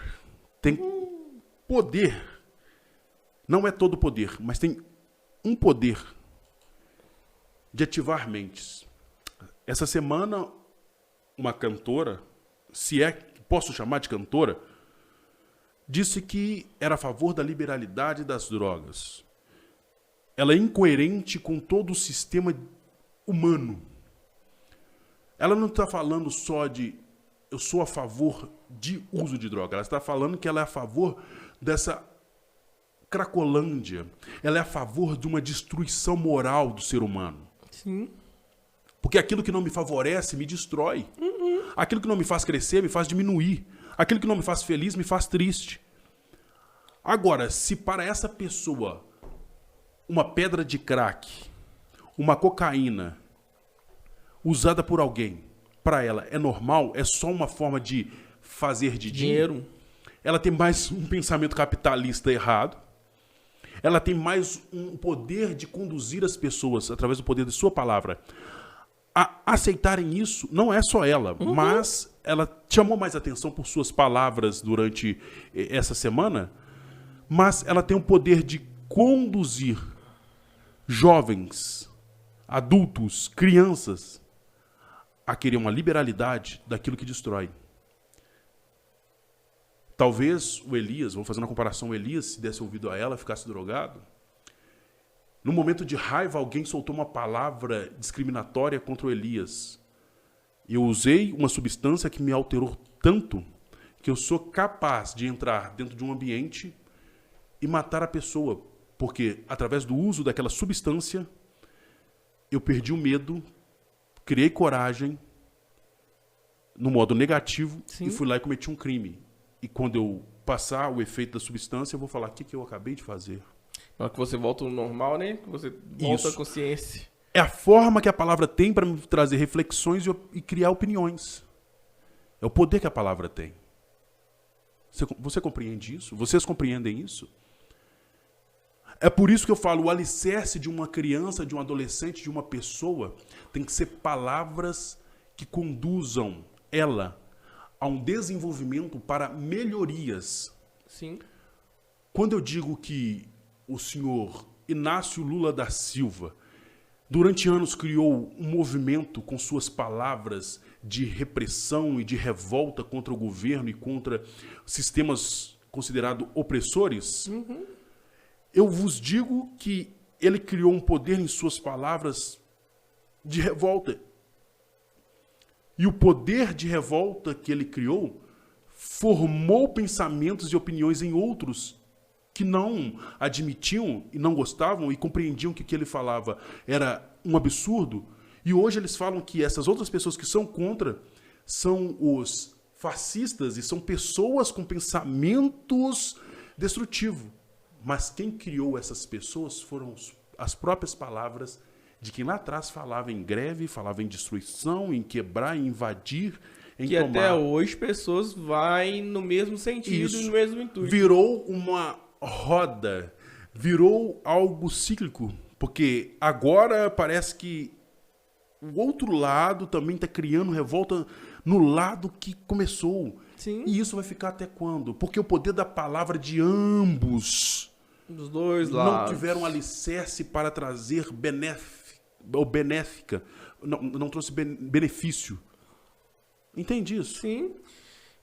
tem poder. Não é todo poder, mas tem um poder de ativar mentes. Essa semana, uma cantora, se é que posso chamar de cantora, disse que era a favor da liberalidade das drogas. Ela é incoerente com todo o sistema humano. Ela não está falando só de eu sou a favor de uso de droga. Ela está falando que ela é a favor dessa cracolândia. Ela é a favor de uma destruição moral do ser humano. Sim. Porque aquilo que não me favorece me destrói. Aquilo que não me faz crescer me faz diminuir. Aquilo que não me faz feliz me faz triste. Agora, se para essa pessoa uma pedra de crack, uma cocaína usada por alguém, para ela é normal, é só uma forma de fazer de dinheiro, ela tem mais um pensamento capitalista errado, ela tem mais um poder de conduzir as pessoas, através do poder de sua palavra, a aceitarem isso. Não é só ela, mas ela chamou mais atenção por suas palavras durante essa semana, mas ela tem o poder de conduzir jovens, adultos, crianças a querer uma liberalidade daquilo que destrói. Talvez o Elias, vou fazer uma comparação, o Elias, se desse ouvido a ela, ficasse drogado, No momento de raiva, alguém soltou uma palavra discriminatória contra o Elias. Eu usei uma substância que me alterou tanto que eu sou capaz de entrar dentro de um ambiente e matar a pessoa. Porque, através do uso daquela substância, eu perdi o medo, criei coragem no modo negativo. Sim. E fui lá e cometi um crime. E quando eu passar o efeito da substância, eu vou falar, o que eu acabei de fazer? Na hora que você volta ao normal, né? Que você volta à consciência. É a forma que a palavra tem para me trazer reflexões e criar opiniões. É o poder que a palavra tem. Você compreende isso? Vocês compreendem isso? É por isso que eu falo, o alicerce de uma criança, de um adolescente, de uma pessoa, tem que ser palavras que conduzam ela a um desenvolvimento para melhorias. Sim. Quando eu digo que o senhor Inácio Lula da Silva, durante anos criou um movimento com suas palavras de repressão e de revolta contra o governo e contra sistemas considerados opressores, eu vos digo que ele criou um poder em suas palavras de revolta. E o poder de revolta que ele criou formou pensamentos e opiniões em outros que não admitiam e não gostavam e compreendiam que o que ele falava era um absurdo. E hoje eles falam que essas outras pessoas que são contra são os fascistas e são pessoas com pensamentos destrutivos. Mas quem criou essas pessoas foram as próprias palavras de quem lá atrás falava em greve, falava em destruição, em quebrar, em invadir, em que tomar. Até hoje pessoas vai no mesmo sentido. Isso. E no mesmo intuito. Virou uma roda, virou algo cíclico, porque agora parece que o outro lado também está criando revolta no lado que começou. Sim. E isso vai ficar até quando? Porque o poder da palavra de ambos, dos dois lados, não tiveram alicerce para trazer benéfica, não trouxe benefício. Entende isso? Sim.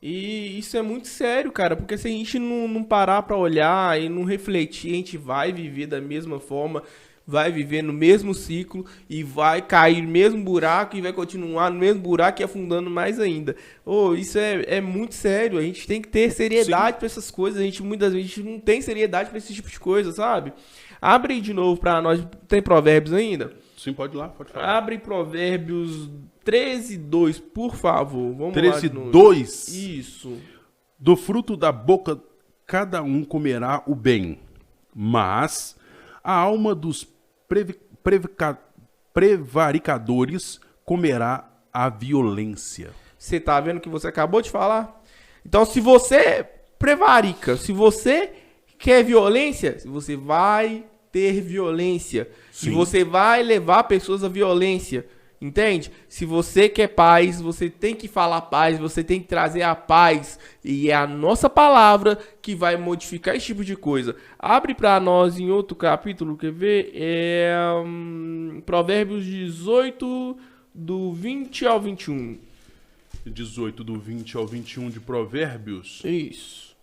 E isso é muito sério, cara, porque se a gente não parar pra olhar e não refletir, a gente vai viver da mesma forma, vai viver no mesmo ciclo e vai cair no mesmo buraco e vai continuar no mesmo buraco e afundando mais ainda. Isso é muito sério, a gente tem que ter seriedade para essas coisas, muitas vezes a gente não tem seriedade para esse tipo de coisa, sabe? Abre aí de novo pra nós, tem Provérbios ainda? Sim, pode ir lá, pode falar. Abre Provérbios 13:2, por favor. Vamos 13:2. Isso. Do fruto da boca cada um comerá o bem, mas a alma dos prevaricadores comerá a violência. Você tá vendo o que você acabou de falar? Então, se você prevarica, se você quer violência, você vai ter violência. Sim. E você vai levar pessoas à violência. Entende? Se você quer paz, você tem que falar paz, você tem que trazer a paz. E é a nossa palavra que vai modificar esse tipo de coisa. Abre para nós em outro capítulo, quer ver? Provérbios 18, do 20 ao 21. 18, do 20 ao 21 de Provérbios. Isso.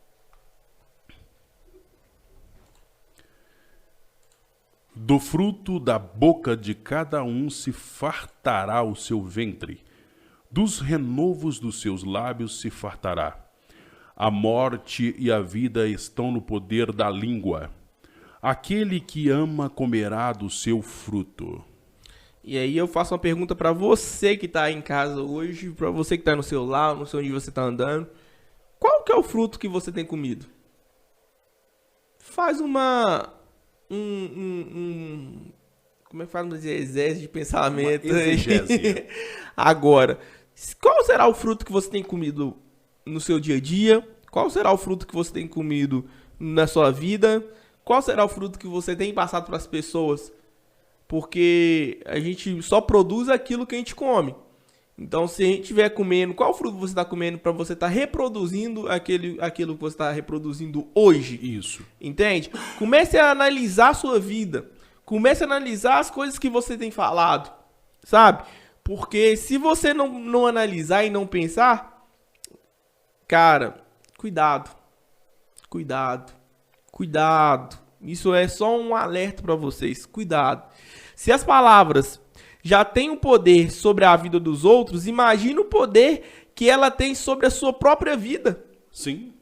Do fruto da boca de cada um se fartará o seu ventre, dos renovos dos seus lábios se fartará. A morte e a vida estão no poder da língua. Aquele que ama comerá do seu fruto. E aí eu faço uma pergunta para você que está em casa hoje, para você que está no celular, não sei onde você está andando. Qual que é o fruto que você tem comido? Faz uma... como é que fala? Um exército de pensamento. Agora, qual será o fruto que você tem comido no seu dia a dia? Qual será o fruto que você tem comido na sua vida? Qual será o fruto que você tem passado para as pessoas? Porque a gente só produz aquilo que a gente come. Então, se a gente estiver comendo, qual fruto você está comendo para você estar reproduzindo aquilo que você está reproduzindo hoje? Isso. Entende? Comece a analisar a sua vida. Comece a analisar as coisas que você tem falado. Sabe? Porque se você não analisar e não pensar, cara, cuidado. Cuidado. Cuidado. Isso é só um alerta para vocês. Cuidado. Se as palavras já têm um poder sobre a vida dos outros, imagina o poder que ela tem sobre a sua própria vida. Sim.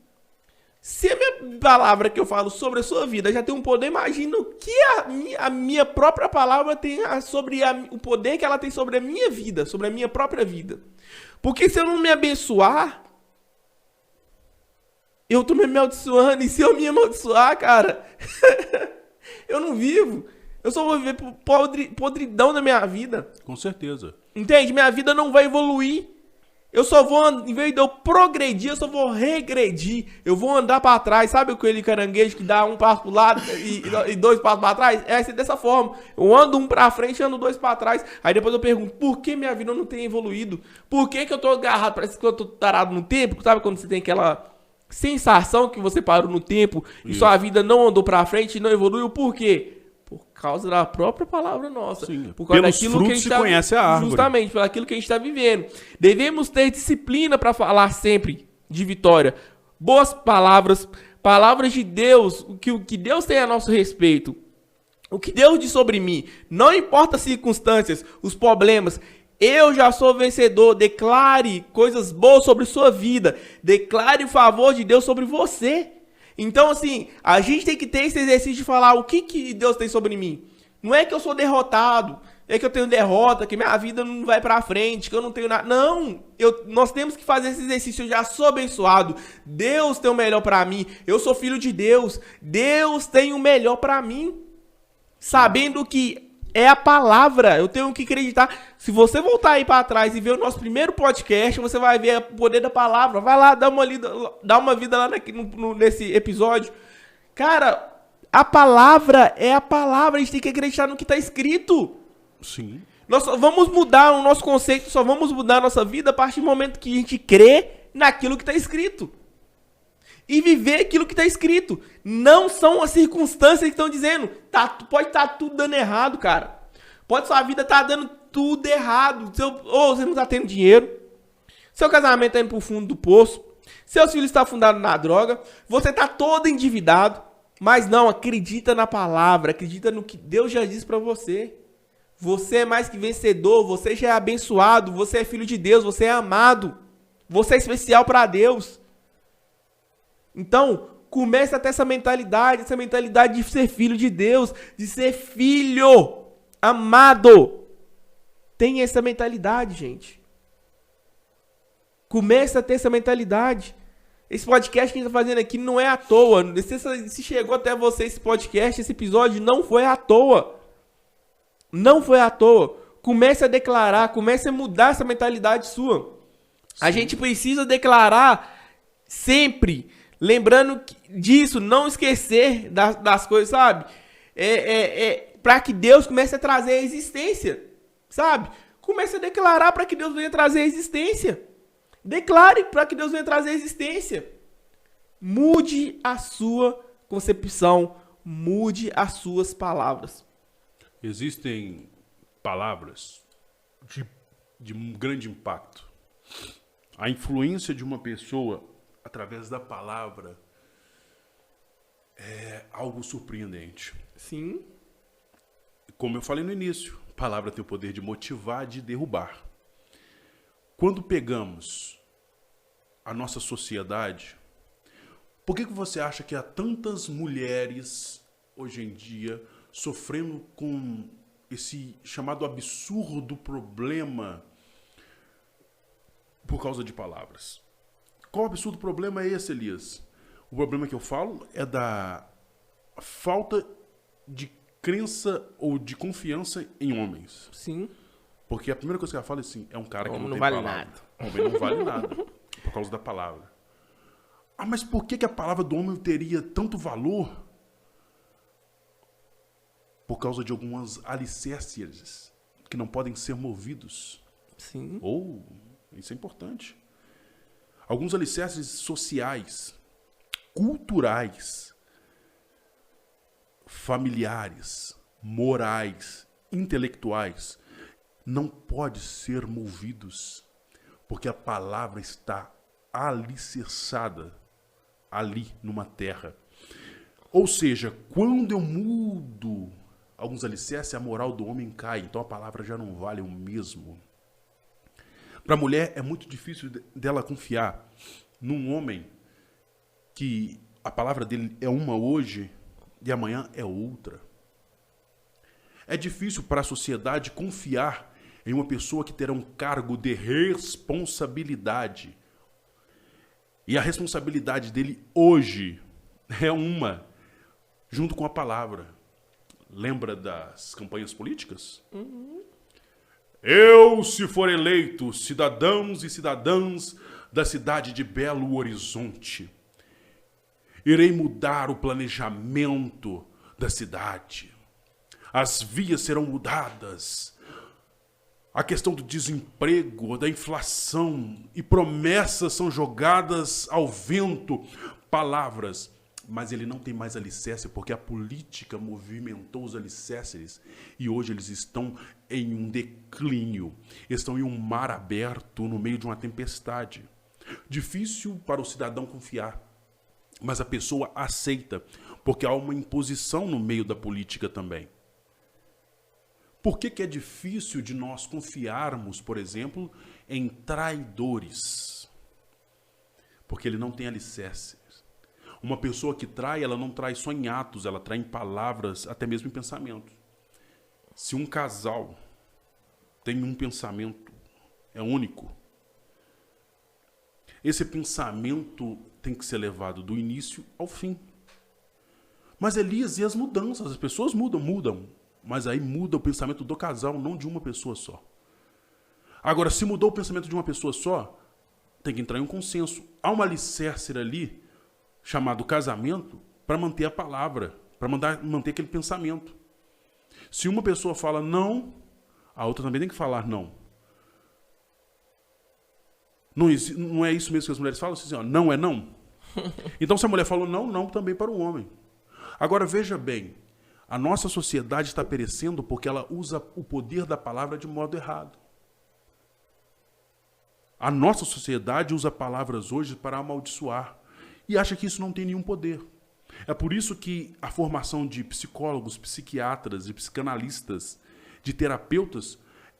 Se a minha palavra que eu falo sobre a sua vida já tem um poder, imagina o que a minha própria palavra tem sobre o poder que ela tem sobre a minha vida, sobre a minha própria vida. Porque se eu não me abençoar, eu tô me amaldiçoando. E se eu me amaldiçoar, cara, eu não vivo. Eu só vou viver podridão na minha vida. Com certeza. Entende? Minha vida não vai evoluir. Eu só vou, em vez de eu progredir, eu só vou regredir. Eu vou andar pra trás. Sabe o coelho caranguejo que dá um passo pro lado e dois passos pra trás? É assim, dessa forma. Eu ando um pra frente e ando dois pra trás. Aí depois eu pergunto, por que minha vida não tem evoluído? Por que que eu tô agarrado? Parece que eu tô tarado no tempo. Sabe quando você tem aquela sensação que você parou no tempo e sua vida não andou pra frente e não evoluiu? Por quê? Por causa da própria palavra nossa. Sim. Por causa Pelos daquilo frutos que a gente se conhece a árvore. Justamente, pelo aquilo que a gente está vivendo. Devemos ter disciplina para falar sempre de vitória. Boas palavras, palavras de Deus, o que Deus tem a nosso respeito. O que Deus diz sobre mim. Não importa as circunstâncias, os problemas. Eu já sou vencedor. Declare coisas boas sobre sua vida. Declare o favor de Deus sobre você. Então, assim, a gente tem que ter esse exercício de falar o que Deus tem sobre mim. Não é que eu sou derrotado, é que eu tenho derrota, que minha vida não vai pra frente, que eu não tenho nada. Não, nós temos que fazer esse exercício. Eu já sou abençoado. Deus tem o melhor pra mim. Eu sou filho de Deus. Deus tem o melhor pra mim. Sabendo que é a palavra, eu tenho que acreditar. Se você voltar aí para trás e ver o nosso primeiro podcast, você vai ver o poder da palavra. Vai lá, dá uma vida lá nesse episódio. Cara, a palavra é a palavra, a gente tem que acreditar no que está escrito. Sim. Nós só vamos mudar o nosso conceito, só vamos mudar a nossa vida a partir do momento que a gente crê naquilo que está escrito. E viver aquilo que está escrito. Não são as circunstâncias que estão dizendo. Pode estar tudo dando errado, cara. Pode sua vida estar dando tudo errado. Ou você não está tendo dinheiro. Seu casamento está indo para o fundo do poço. Seus filhos estão afundados na droga. Você está todo endividado. Mas não, acredita na palavra. Acredita no que Deus já disse para você. Você é mais que vencedor. Você já é abençoado. Você é filho de Deus. Você é amado. Você é especial para Deus. Então, comece a ter essa mentalidade de ser filho de Deus, de ser filho amado. Tenha essa mentalidade, gente. Comece a ter essa mentalidade. Esse podcast que a gente está fazendo aqui não é à toa. Se chegou até você esse podcast, esse episódio, não foi à toa. Não foi à toa. Comece a declarar, comece a mudar essa mentalidade sua. Sim. A gente precisa declarar sempre. Lembrando disso, não esquecer das coisas, sabe? Para que Deus comece a trazer a existência, sabe? Comece a declarar para que Deus venha trazer a existência. Declare para que Deus venha trazer a existência. Mude a sua concepção, mude as suas palavras. Existem palavras de um grande impacto. A influência de uma pessoa através da palavra é algo surpreendente. Sim. Como eu falei no início, a palavra tem o poder de motivar, de derrubar. Quando pegamos a nossa sociedade, por que você acha que há tantas mulheres hoje em dia sofrendo com esse chamado absurdo problema por causa de palavras? Qual absurdo problema é esse, Elias? O problema que eu falo é da falta de crença ou de confiança em homens. Sim. Porque a primeira coisa que ela fala é assim, é um cara que não tem vale palavra. nada. Homem não vale nada, por causa da palavra. Ah, mas por que a palavra do homem teria tanto valor? Por causa de algumas alicerces que não podem ser movidos. Sim. Ou, isso é importante. Alguns alicerces sociais, culturais, familiares, morais, intelectuais, não podem ser movidos, porque a palavra está alicerçada ali numa terra. Ou seja, quando eu mudo alguns alicerces, a moral do homem cai. Então a palavra já não vale o mesmo. Para a mulher é muito difícil dela confiar num homem que a palavra dele é uma hoje e amanhã é outra. É difícil para a sociedade confiar em uma pessoa que terá um cargo de responsabilidade. E a responsabilidade dele hoje é uma, junto com a palavra. Lembra das campanhas políticas? Eu, se for eleito, cidadãos e cidadãs da cidade de Belo Horizonte, irei mudar o planejamento da cidade. As vias serão mudadas. A questão do desemprego, da inflação e promessas são jogadas ao vento. Palavras, mas ele não tem mais alicerce porque a política movimentou os alicerces e hoje eles estão em um declínio. Estão em um mar aberto no meio de uma tempestade. Difícil para o cidadão confiar, mas a pessoa aceita porque há uma imposição no meio da política também. Por que é difícil de nós confiarmos, por exemplo, em traidores? Porque ele não tem alicerce. Uma pessoa que trai, ela não trai só em atos, ela trai em palavras, até mesmo em pensamento. Se um casal tem um pensamento, é único, esse pensamento tem que ser levado do início ao fim. Mas Elias e as mudanças, as pessoas mudam. Mas aí muda o pensamento do casal, não de uma pessoa só. Agora, se mudou o pensamento de uma pessoa só, tem que entrar em um consenso. Há uma alicerce ali, chamado casamento, para manter a palavra, para manter aquele pensamento. Se uma pessoa fala não, a outra também tem que falar não. Não é isso mesmo que as mulheres falam? Assim, ó, não é não? Então, se a mulher falou não, não também para o homem. Agora, veja bem, a nossa sociedade está perecendo porque ela usa o poder da palavra de modo errado. A nossa sociedade usa palavras hoje para amaldiçoar e acha que isso não tem nenhum poder. É por isso que a formação de psicólogos, psiquiatras, de psicanalistas, de terapeutas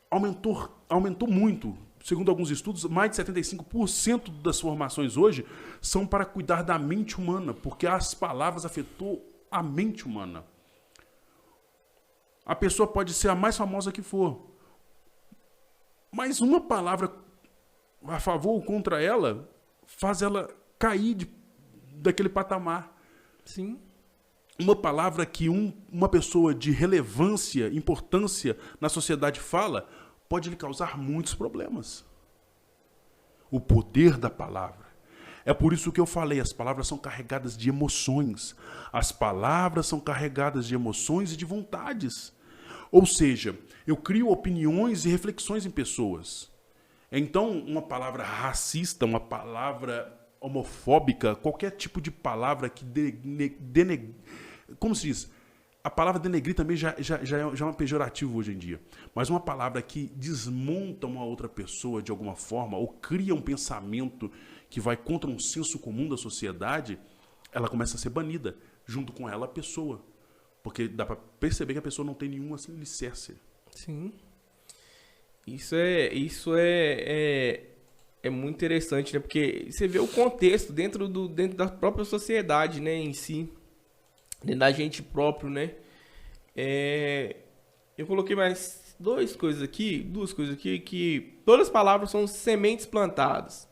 aumentou muito. Segundo alguns estudos, mais de 75% das formações hoje são para cuidar da mente humana, porque as palavras afetou a mente humana. A pessoa pode ser a mais famosa que for, mas uma palavra a favor ou contra ela faz ela cair daquele patamar. Sim. Uma palavra que uma pessoa de relevância, importância na sociedade fala, pode lhe causar muitos problemas. O poder da palavra. É por isso que eu falei, as palavras são carregadas de emoções. As palavras são carregadas de emoções e de vontades. Ou seja, eu crio opiniões e reflexões em pessoas. Então, uma palavra racista, uma palavra homofóbica, qualquer tipo de palavra que como se diz? A palavra denegrir também já é uma pejorativa hoje em dia. Mas uma palavra que desmonta uma outra pessoa de alguma forma ou cria um pensamento que vai contra um senso comum da sociedade, ela começa a ser banida. Junto com ela a pessoa. Porque dá para perceber que a pessoa não tem nenhuma alicerce. Sim. Isso é muito interessante, né? Porque você vê o contexto dentro da própria sociedade, né, em si. Dentro da gente próprio, né? Eu coloquei mais duas coisas aqui, que todas as palavras são sementes plantadas.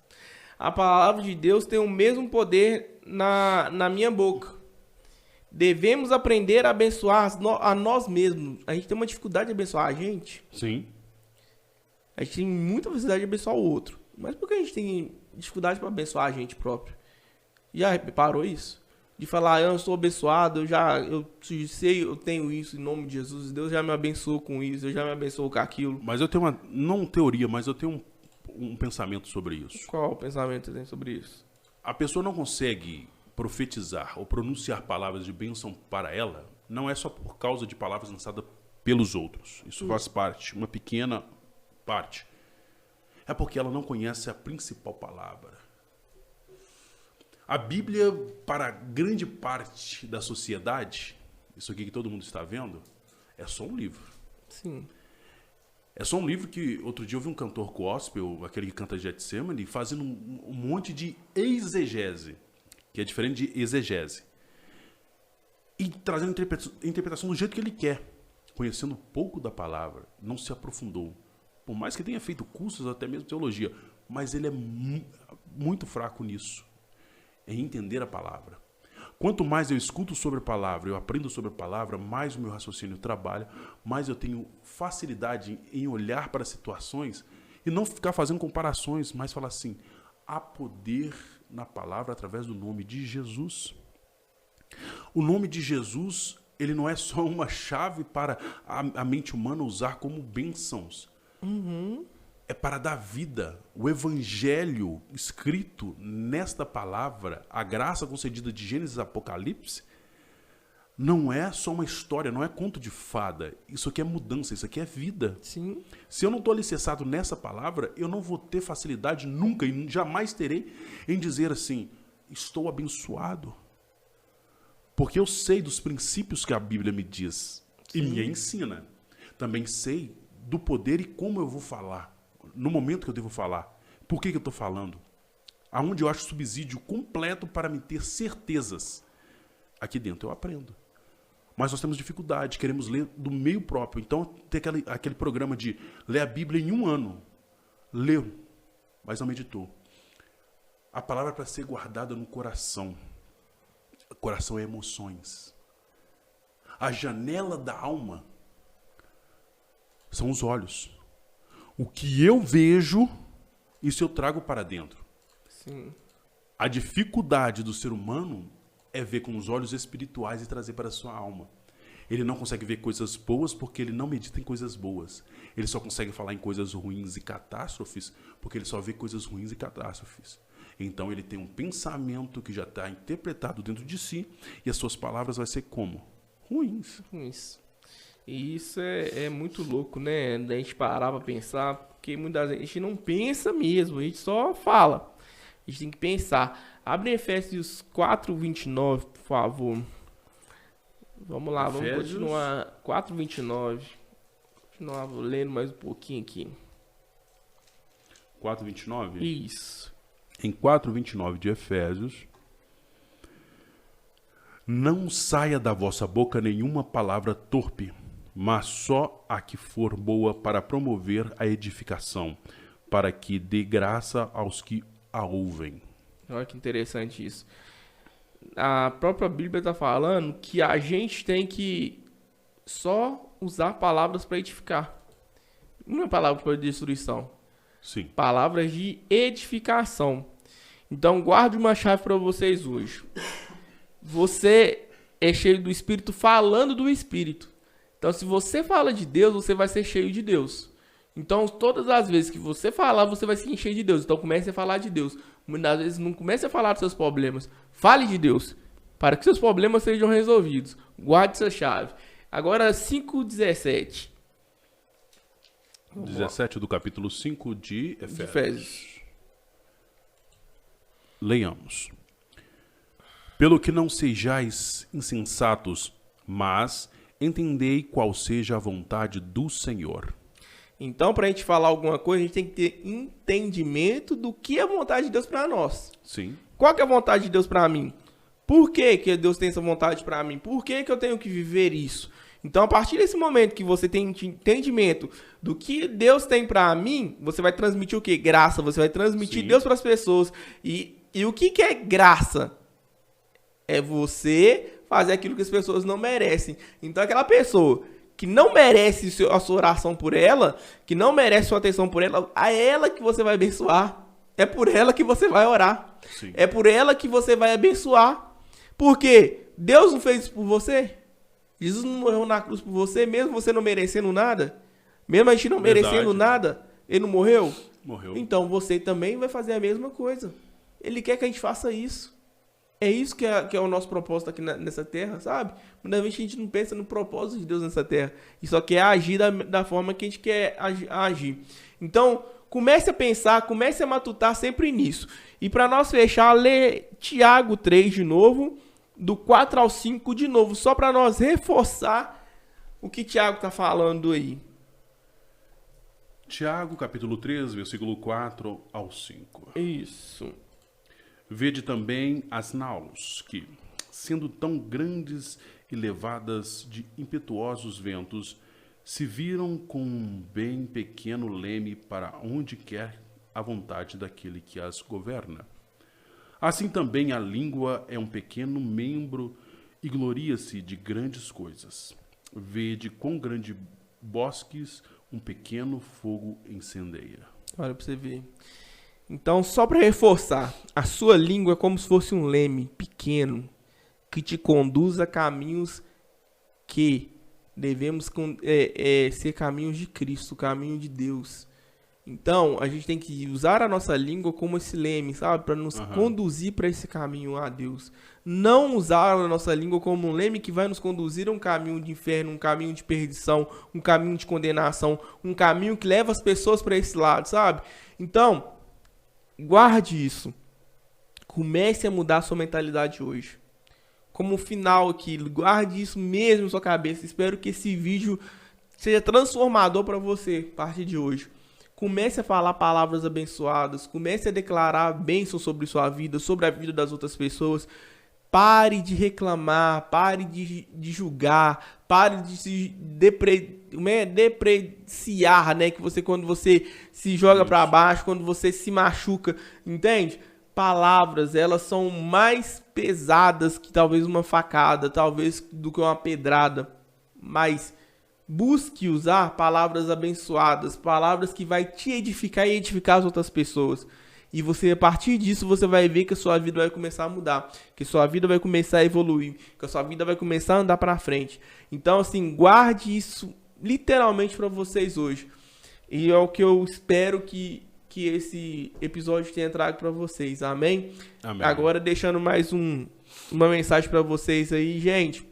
A palavra de Deus tem o mesmo poder na minha boca. Devemos aprender a abençoar a nós mesmos. A gente tem uma dificuldade de abençoar a gente. Sim. A gente tem muita facilidade de abençoar o outro. Mas por que a gente tem dificuldade para abençoar a gente próprio? Já reparou isso? De falar, eu sou abençoado, eu sei, eu tenho isso em nome de Jesus, Deus já me abençoou com isso, eu já me abençoou com aquilo. Mas eu tenho não teoria, mas eu tenho um pensamento sobre isso. Qual o pensamento que você tem sobre isso? A pessoa não consegue profetizar ou pronunciar palavras de bênção para ela, não é só por causa de palavras lançadas pelos outros. Isso faz parte, uma pequena parte. É porque ela não conhece a principal palavra. A Bíblia, para grande parte da sociedade, isso aqui que todo mundo está vendo, é só um livro. Sim. É só um livro que, outro dia eu vi um cantor gospel, aquele que canta Getsemane, fazendo um monte de exegese, que é diferente de exegese. E trazendo interpretação do jeito que ele quer, conhecendo pouco da palavra, não se aprofundou. Por mais que tenha feito cursos, até mesmo teologia, mas ele é muito fraco nisso, em entender a palavra. Quanto mais eu escuto sobre a palavra, eu aprendo sobre a palavra, mais o meu raciocínio trabalha, mais eu tenho facilidade em olhar para situações e não ficar fazendo comparações, mas falar assim, há poder na palavra através do nome de Jesus. O nome de Jesus, ele não é só uma chave para a mente humana usar como bênçãos. É para dar vida. O evangelho escrito nesta palavra, a graça concedida de Gênesis e Apocalipse, não é só uma história, não é conto de fada. Isso aqui é mudança, isso aqui é vida. Sim. Se eu não estou alicerçado nessa palavra, eu não vou ter facilidade nunca e jamais terei em dizer assim, estou abençoado. Porque eu sei dos princípios que a Bíblia me diz e me ensina. Também sei do poder e como eu vou falar. No momento que eu devo falar. Por que eu estou falando? Aonde eu acho subsídio completo para me ter certezas. Aqui dentro eu aprendo. Mas nós temos dificuldade, queremos ler do meio próprio. Então tem aquele programa de ler a Bíblia em 1 ano. Leu, mas não meditou. A palavra é para ser guardada no coração. O coração é emoções. A janela da alma são os olhos. O que eu vejo, isso eu trago para dentro. Sim. A dificuldade do ser humano é ver com os olhos espirituais e trazer para a sua alma. Ele não consegue ver coisas boas porque ele não medita em coisas boas. Ele só consegue falar em coisas ruins e catástrofes porque ele só vê coisas ruins e catástrofes. Então ele tem um pensamento que já está interpretado dentro de si e as suas palavras vai ser como? Ruins. Isso. E isso é muito louco, né? Da gente parar pra pensar, porque muitas vezes a gente não pensa mesmo, a gente só fala. A gente tem que pensar. Abre Efésios 4:29, por favor. Vamos lá, vamos continuar. 4:29. Continuar lendo mais um pouquinho aqui. 4:29? Isso. Em 4:29 de Efésios, não saia da vossa boca nenhuma palavra torpe, mas só a que for boa para promover a edificação, para que dê graça aos que a ouvem. Olha que interessante isso. A própria Bíblia está falando que a gente tem que só usar palavras para edificar. Não é palavra para destruição. Sim. Palavras de edificação. Então, guarde uma chave para vocês hoje. Você é cheio do Espírito falando do Espírito. Então, se você fala de Deus, você vai ser cheio de Deus. Então, todas as vezes que você falar, você vai se encher de Deus. Então, comece a falar de Deus. Muitas vezes, não comece a falar dos seus problemas. Fale de Deus, para que seus problemas sejam resolvidos. Guarde essa chave. Agora, 5:17. 17 do capítulo 5 de Efésios. Efésios. Leiamos. Pelo que não sejais insensatos, mas entendei qual seja a vontade do Senhor. Então, para a gente falar alguma coisa, a gente tem que ter entendimento do que é a vontade de Deus para nós. Sim. Qual que é a vontade de Deus para mim? Por que Deus tem essa vontade para mim? Por que eu tenho que viver isso? Então, a partir desse momento que você tem entendimento do que Deus tem para mim, você vai transmitir o quê? Graça. Você vai transmitir Sim. Deus para as pessoas. E o que é graça? É você fazer aquilo que as pessoas não merecem. Então, aquela pessoa que não merece a sua oração por ela, que não merece sua atenção por ela, a ela que você vai abençoar. É por ela que você vai orar. Sim. É por ela que você vai abençoar. Por quê? Deus não fez isso por você? Jesus não morreu na cruz por você, mesmo você não merecendo nada? Mesmo a gente não Verdade. merecendo nada, ele não morreu? Morreu. Então você também vai fazer a mesma coisa. Ele quer que a gente faça isso. É isso que é o nosso propósito aqui nessa terra, sabe? Muitas vezes a gente não pensa no propósito de Deus nessa terra. E só quer agir da forma que a gente quer agir. Então, comece a pensar, comece a matutar sempre nisso. E para nós fechar, lê Tiago 3 de novo, do 4 ao 5 de novo, só para nós reforçar o que Tiago está falando aí. Tiago, capítulo 3, versículo 4 ao 5. Isso. Vede também as naus, que, sendo tão grandes e levadas de impetuosos ventos, se viram com um bem pequeno leme para onde quer a vontade daquele que as governa. Assim também a língua é um pequeno membro e gloria-se de grandes coisas. Vede quão grande bosques um pequeno fogo incendeia. Olha pra você ver. Então, só para reforçar, a sua língua é como se fosse um leme pequeno que te conduz a caminhos que devemos ser caminhos de Cristo, caminho de Deus. Então, a gente tem que usar a nossa língua como esse leme, sabe? Para nos conduzir para esse caminho a Deus. Não usar a nossa língua como um leme que vai nos conduzir a um caminho de inferno, um caminho de perdição, um caminho de condenação, um caminho que leva as pessoas para esse lado, sabe? Então, guarde isso. Comece a mudar a sua mentalidade hoje. Como final aqui, guarde isso mesmo na sua cabeça. Espero que esse vídeo seja transformador para você a partir de hoje. Comece a falar palavras abençoadas. Comece a declarar bênçãos sobre sua vida, sobre a vida das outras pessoas. Pare de reclamar, pare de julgar, pare de se depreciar, né? Que você, quando você se joga para baixo, quando você se machuca, entende? Palavras, elas são mais pesadas que talvez uma facada, talvez do que uma pedrada, mas busque usar palavras abençoadas, palavras que vai te edificar e edificar as outras pessoas. E você, a partir disso, você vai ver que a sua vida vai começar a mudar, que a sua vida vai começar a evoluir, que a sua vida vai começar a andar para frente. Então, assim, guarde isso literalmente para vocês hoje. E é o que eu espero que esse episódio tenha trago para vocês. Amém? Amém. Agora, deixando mais uma mensagem para vocês aí, gente.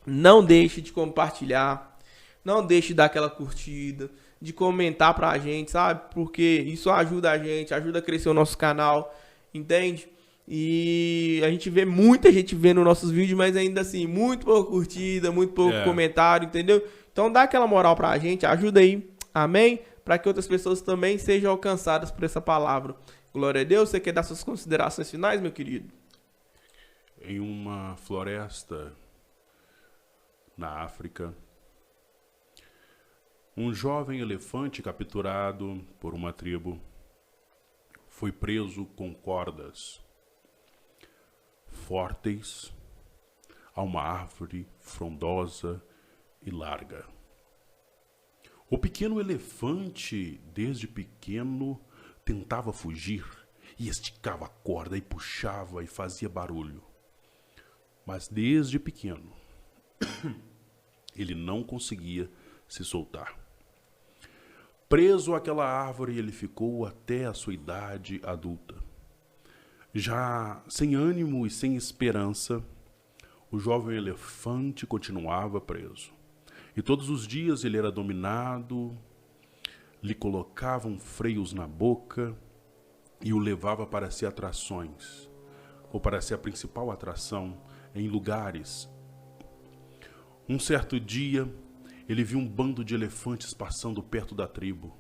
Não deixe de compartilhar. Não deixe de dar aquela curtida, de comentar pra gente, sabe? Porque isso ajuda a gente, ajuda a crescer o nosso canal, entende? E a gente vê muita gente vendo nossos vídeos, mas ainda assim, muito pouco curtida, muito pouco comentário, entendeu? Então dá aquela moral pra gente, ajuda aí, amém? Para que outras pessoas também sejam alcançadas por essa palavra. Glória a Deus. Você quer dar suas considerações finais, meu querido? Em uma floresta na África, um jovem elefante capturado por uma tribo foi preso com cordas fortes a uma árvore frondosa e larga. O pequeno elefante, desde pequeno, tentava fugir e esticava a corda e puxava e fazia barulho. Mas desde pequeno, ele não conseguia se soltar. Preso àquela árvore, ele ficou até a sua idade adulta. Já sem ânimo e sem esperança, o jovem elefante continuava preso. E todos os dias ele era dominado, lhe colocavam freios na boca e o levava para ser atrações, ou para ser a principal atração em lugares. Um certo dia, ele viu um bando de elefantes passando perto da tribo.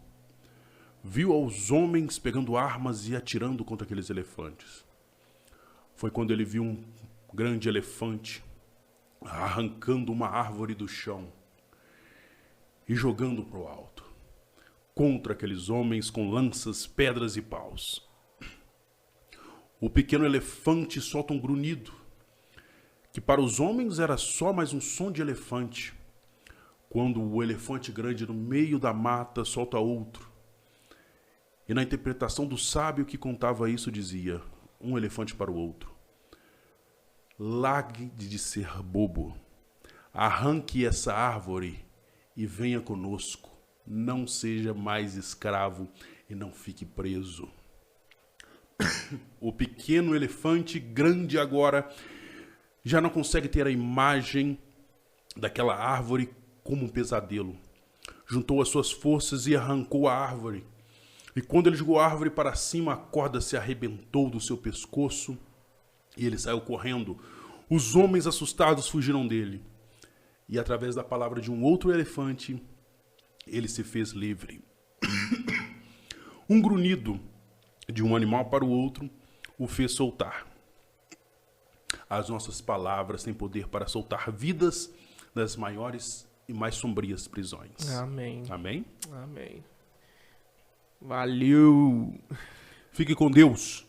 Viu aos homens pegando armas e atirando contra aqueles elefantes. Foi quando ele viu um grande elefante arrancando uma árvore do chão e jogando para o alto, contra aqueles homens com lanças, pedras e paus. O pequeno elefante solta um grunhido, que para os homens era só mais um som de elefante, quando o elefante grande no meio da mata solta outro. E na interpretação do sábio que contava isso dizia, um elefante para o outro: largue de ser bobo, arranque essa árvore e venha conosco, não seja mais escravo e não fique preso. O pequeno elefante, grande agora, já não consegue ter a imagem daquela árvore como um pesadelo. Juntou as suas forças e arrancou a árvore. E quando ele jogou a árvore para cima, a corda se arrebentou do seu pescoço e ele saiu correndo. Os homens assustados fugiram dele. E através da palavra de um outro elefante, ele se fez livre. Um grunhido de um animal para o outro o fez soltar. As nossas palavras têm poder para soltar vidas das maiores e mais sombrias prisões. Amém. Amém? Amém. Valeu. Fique com Deus.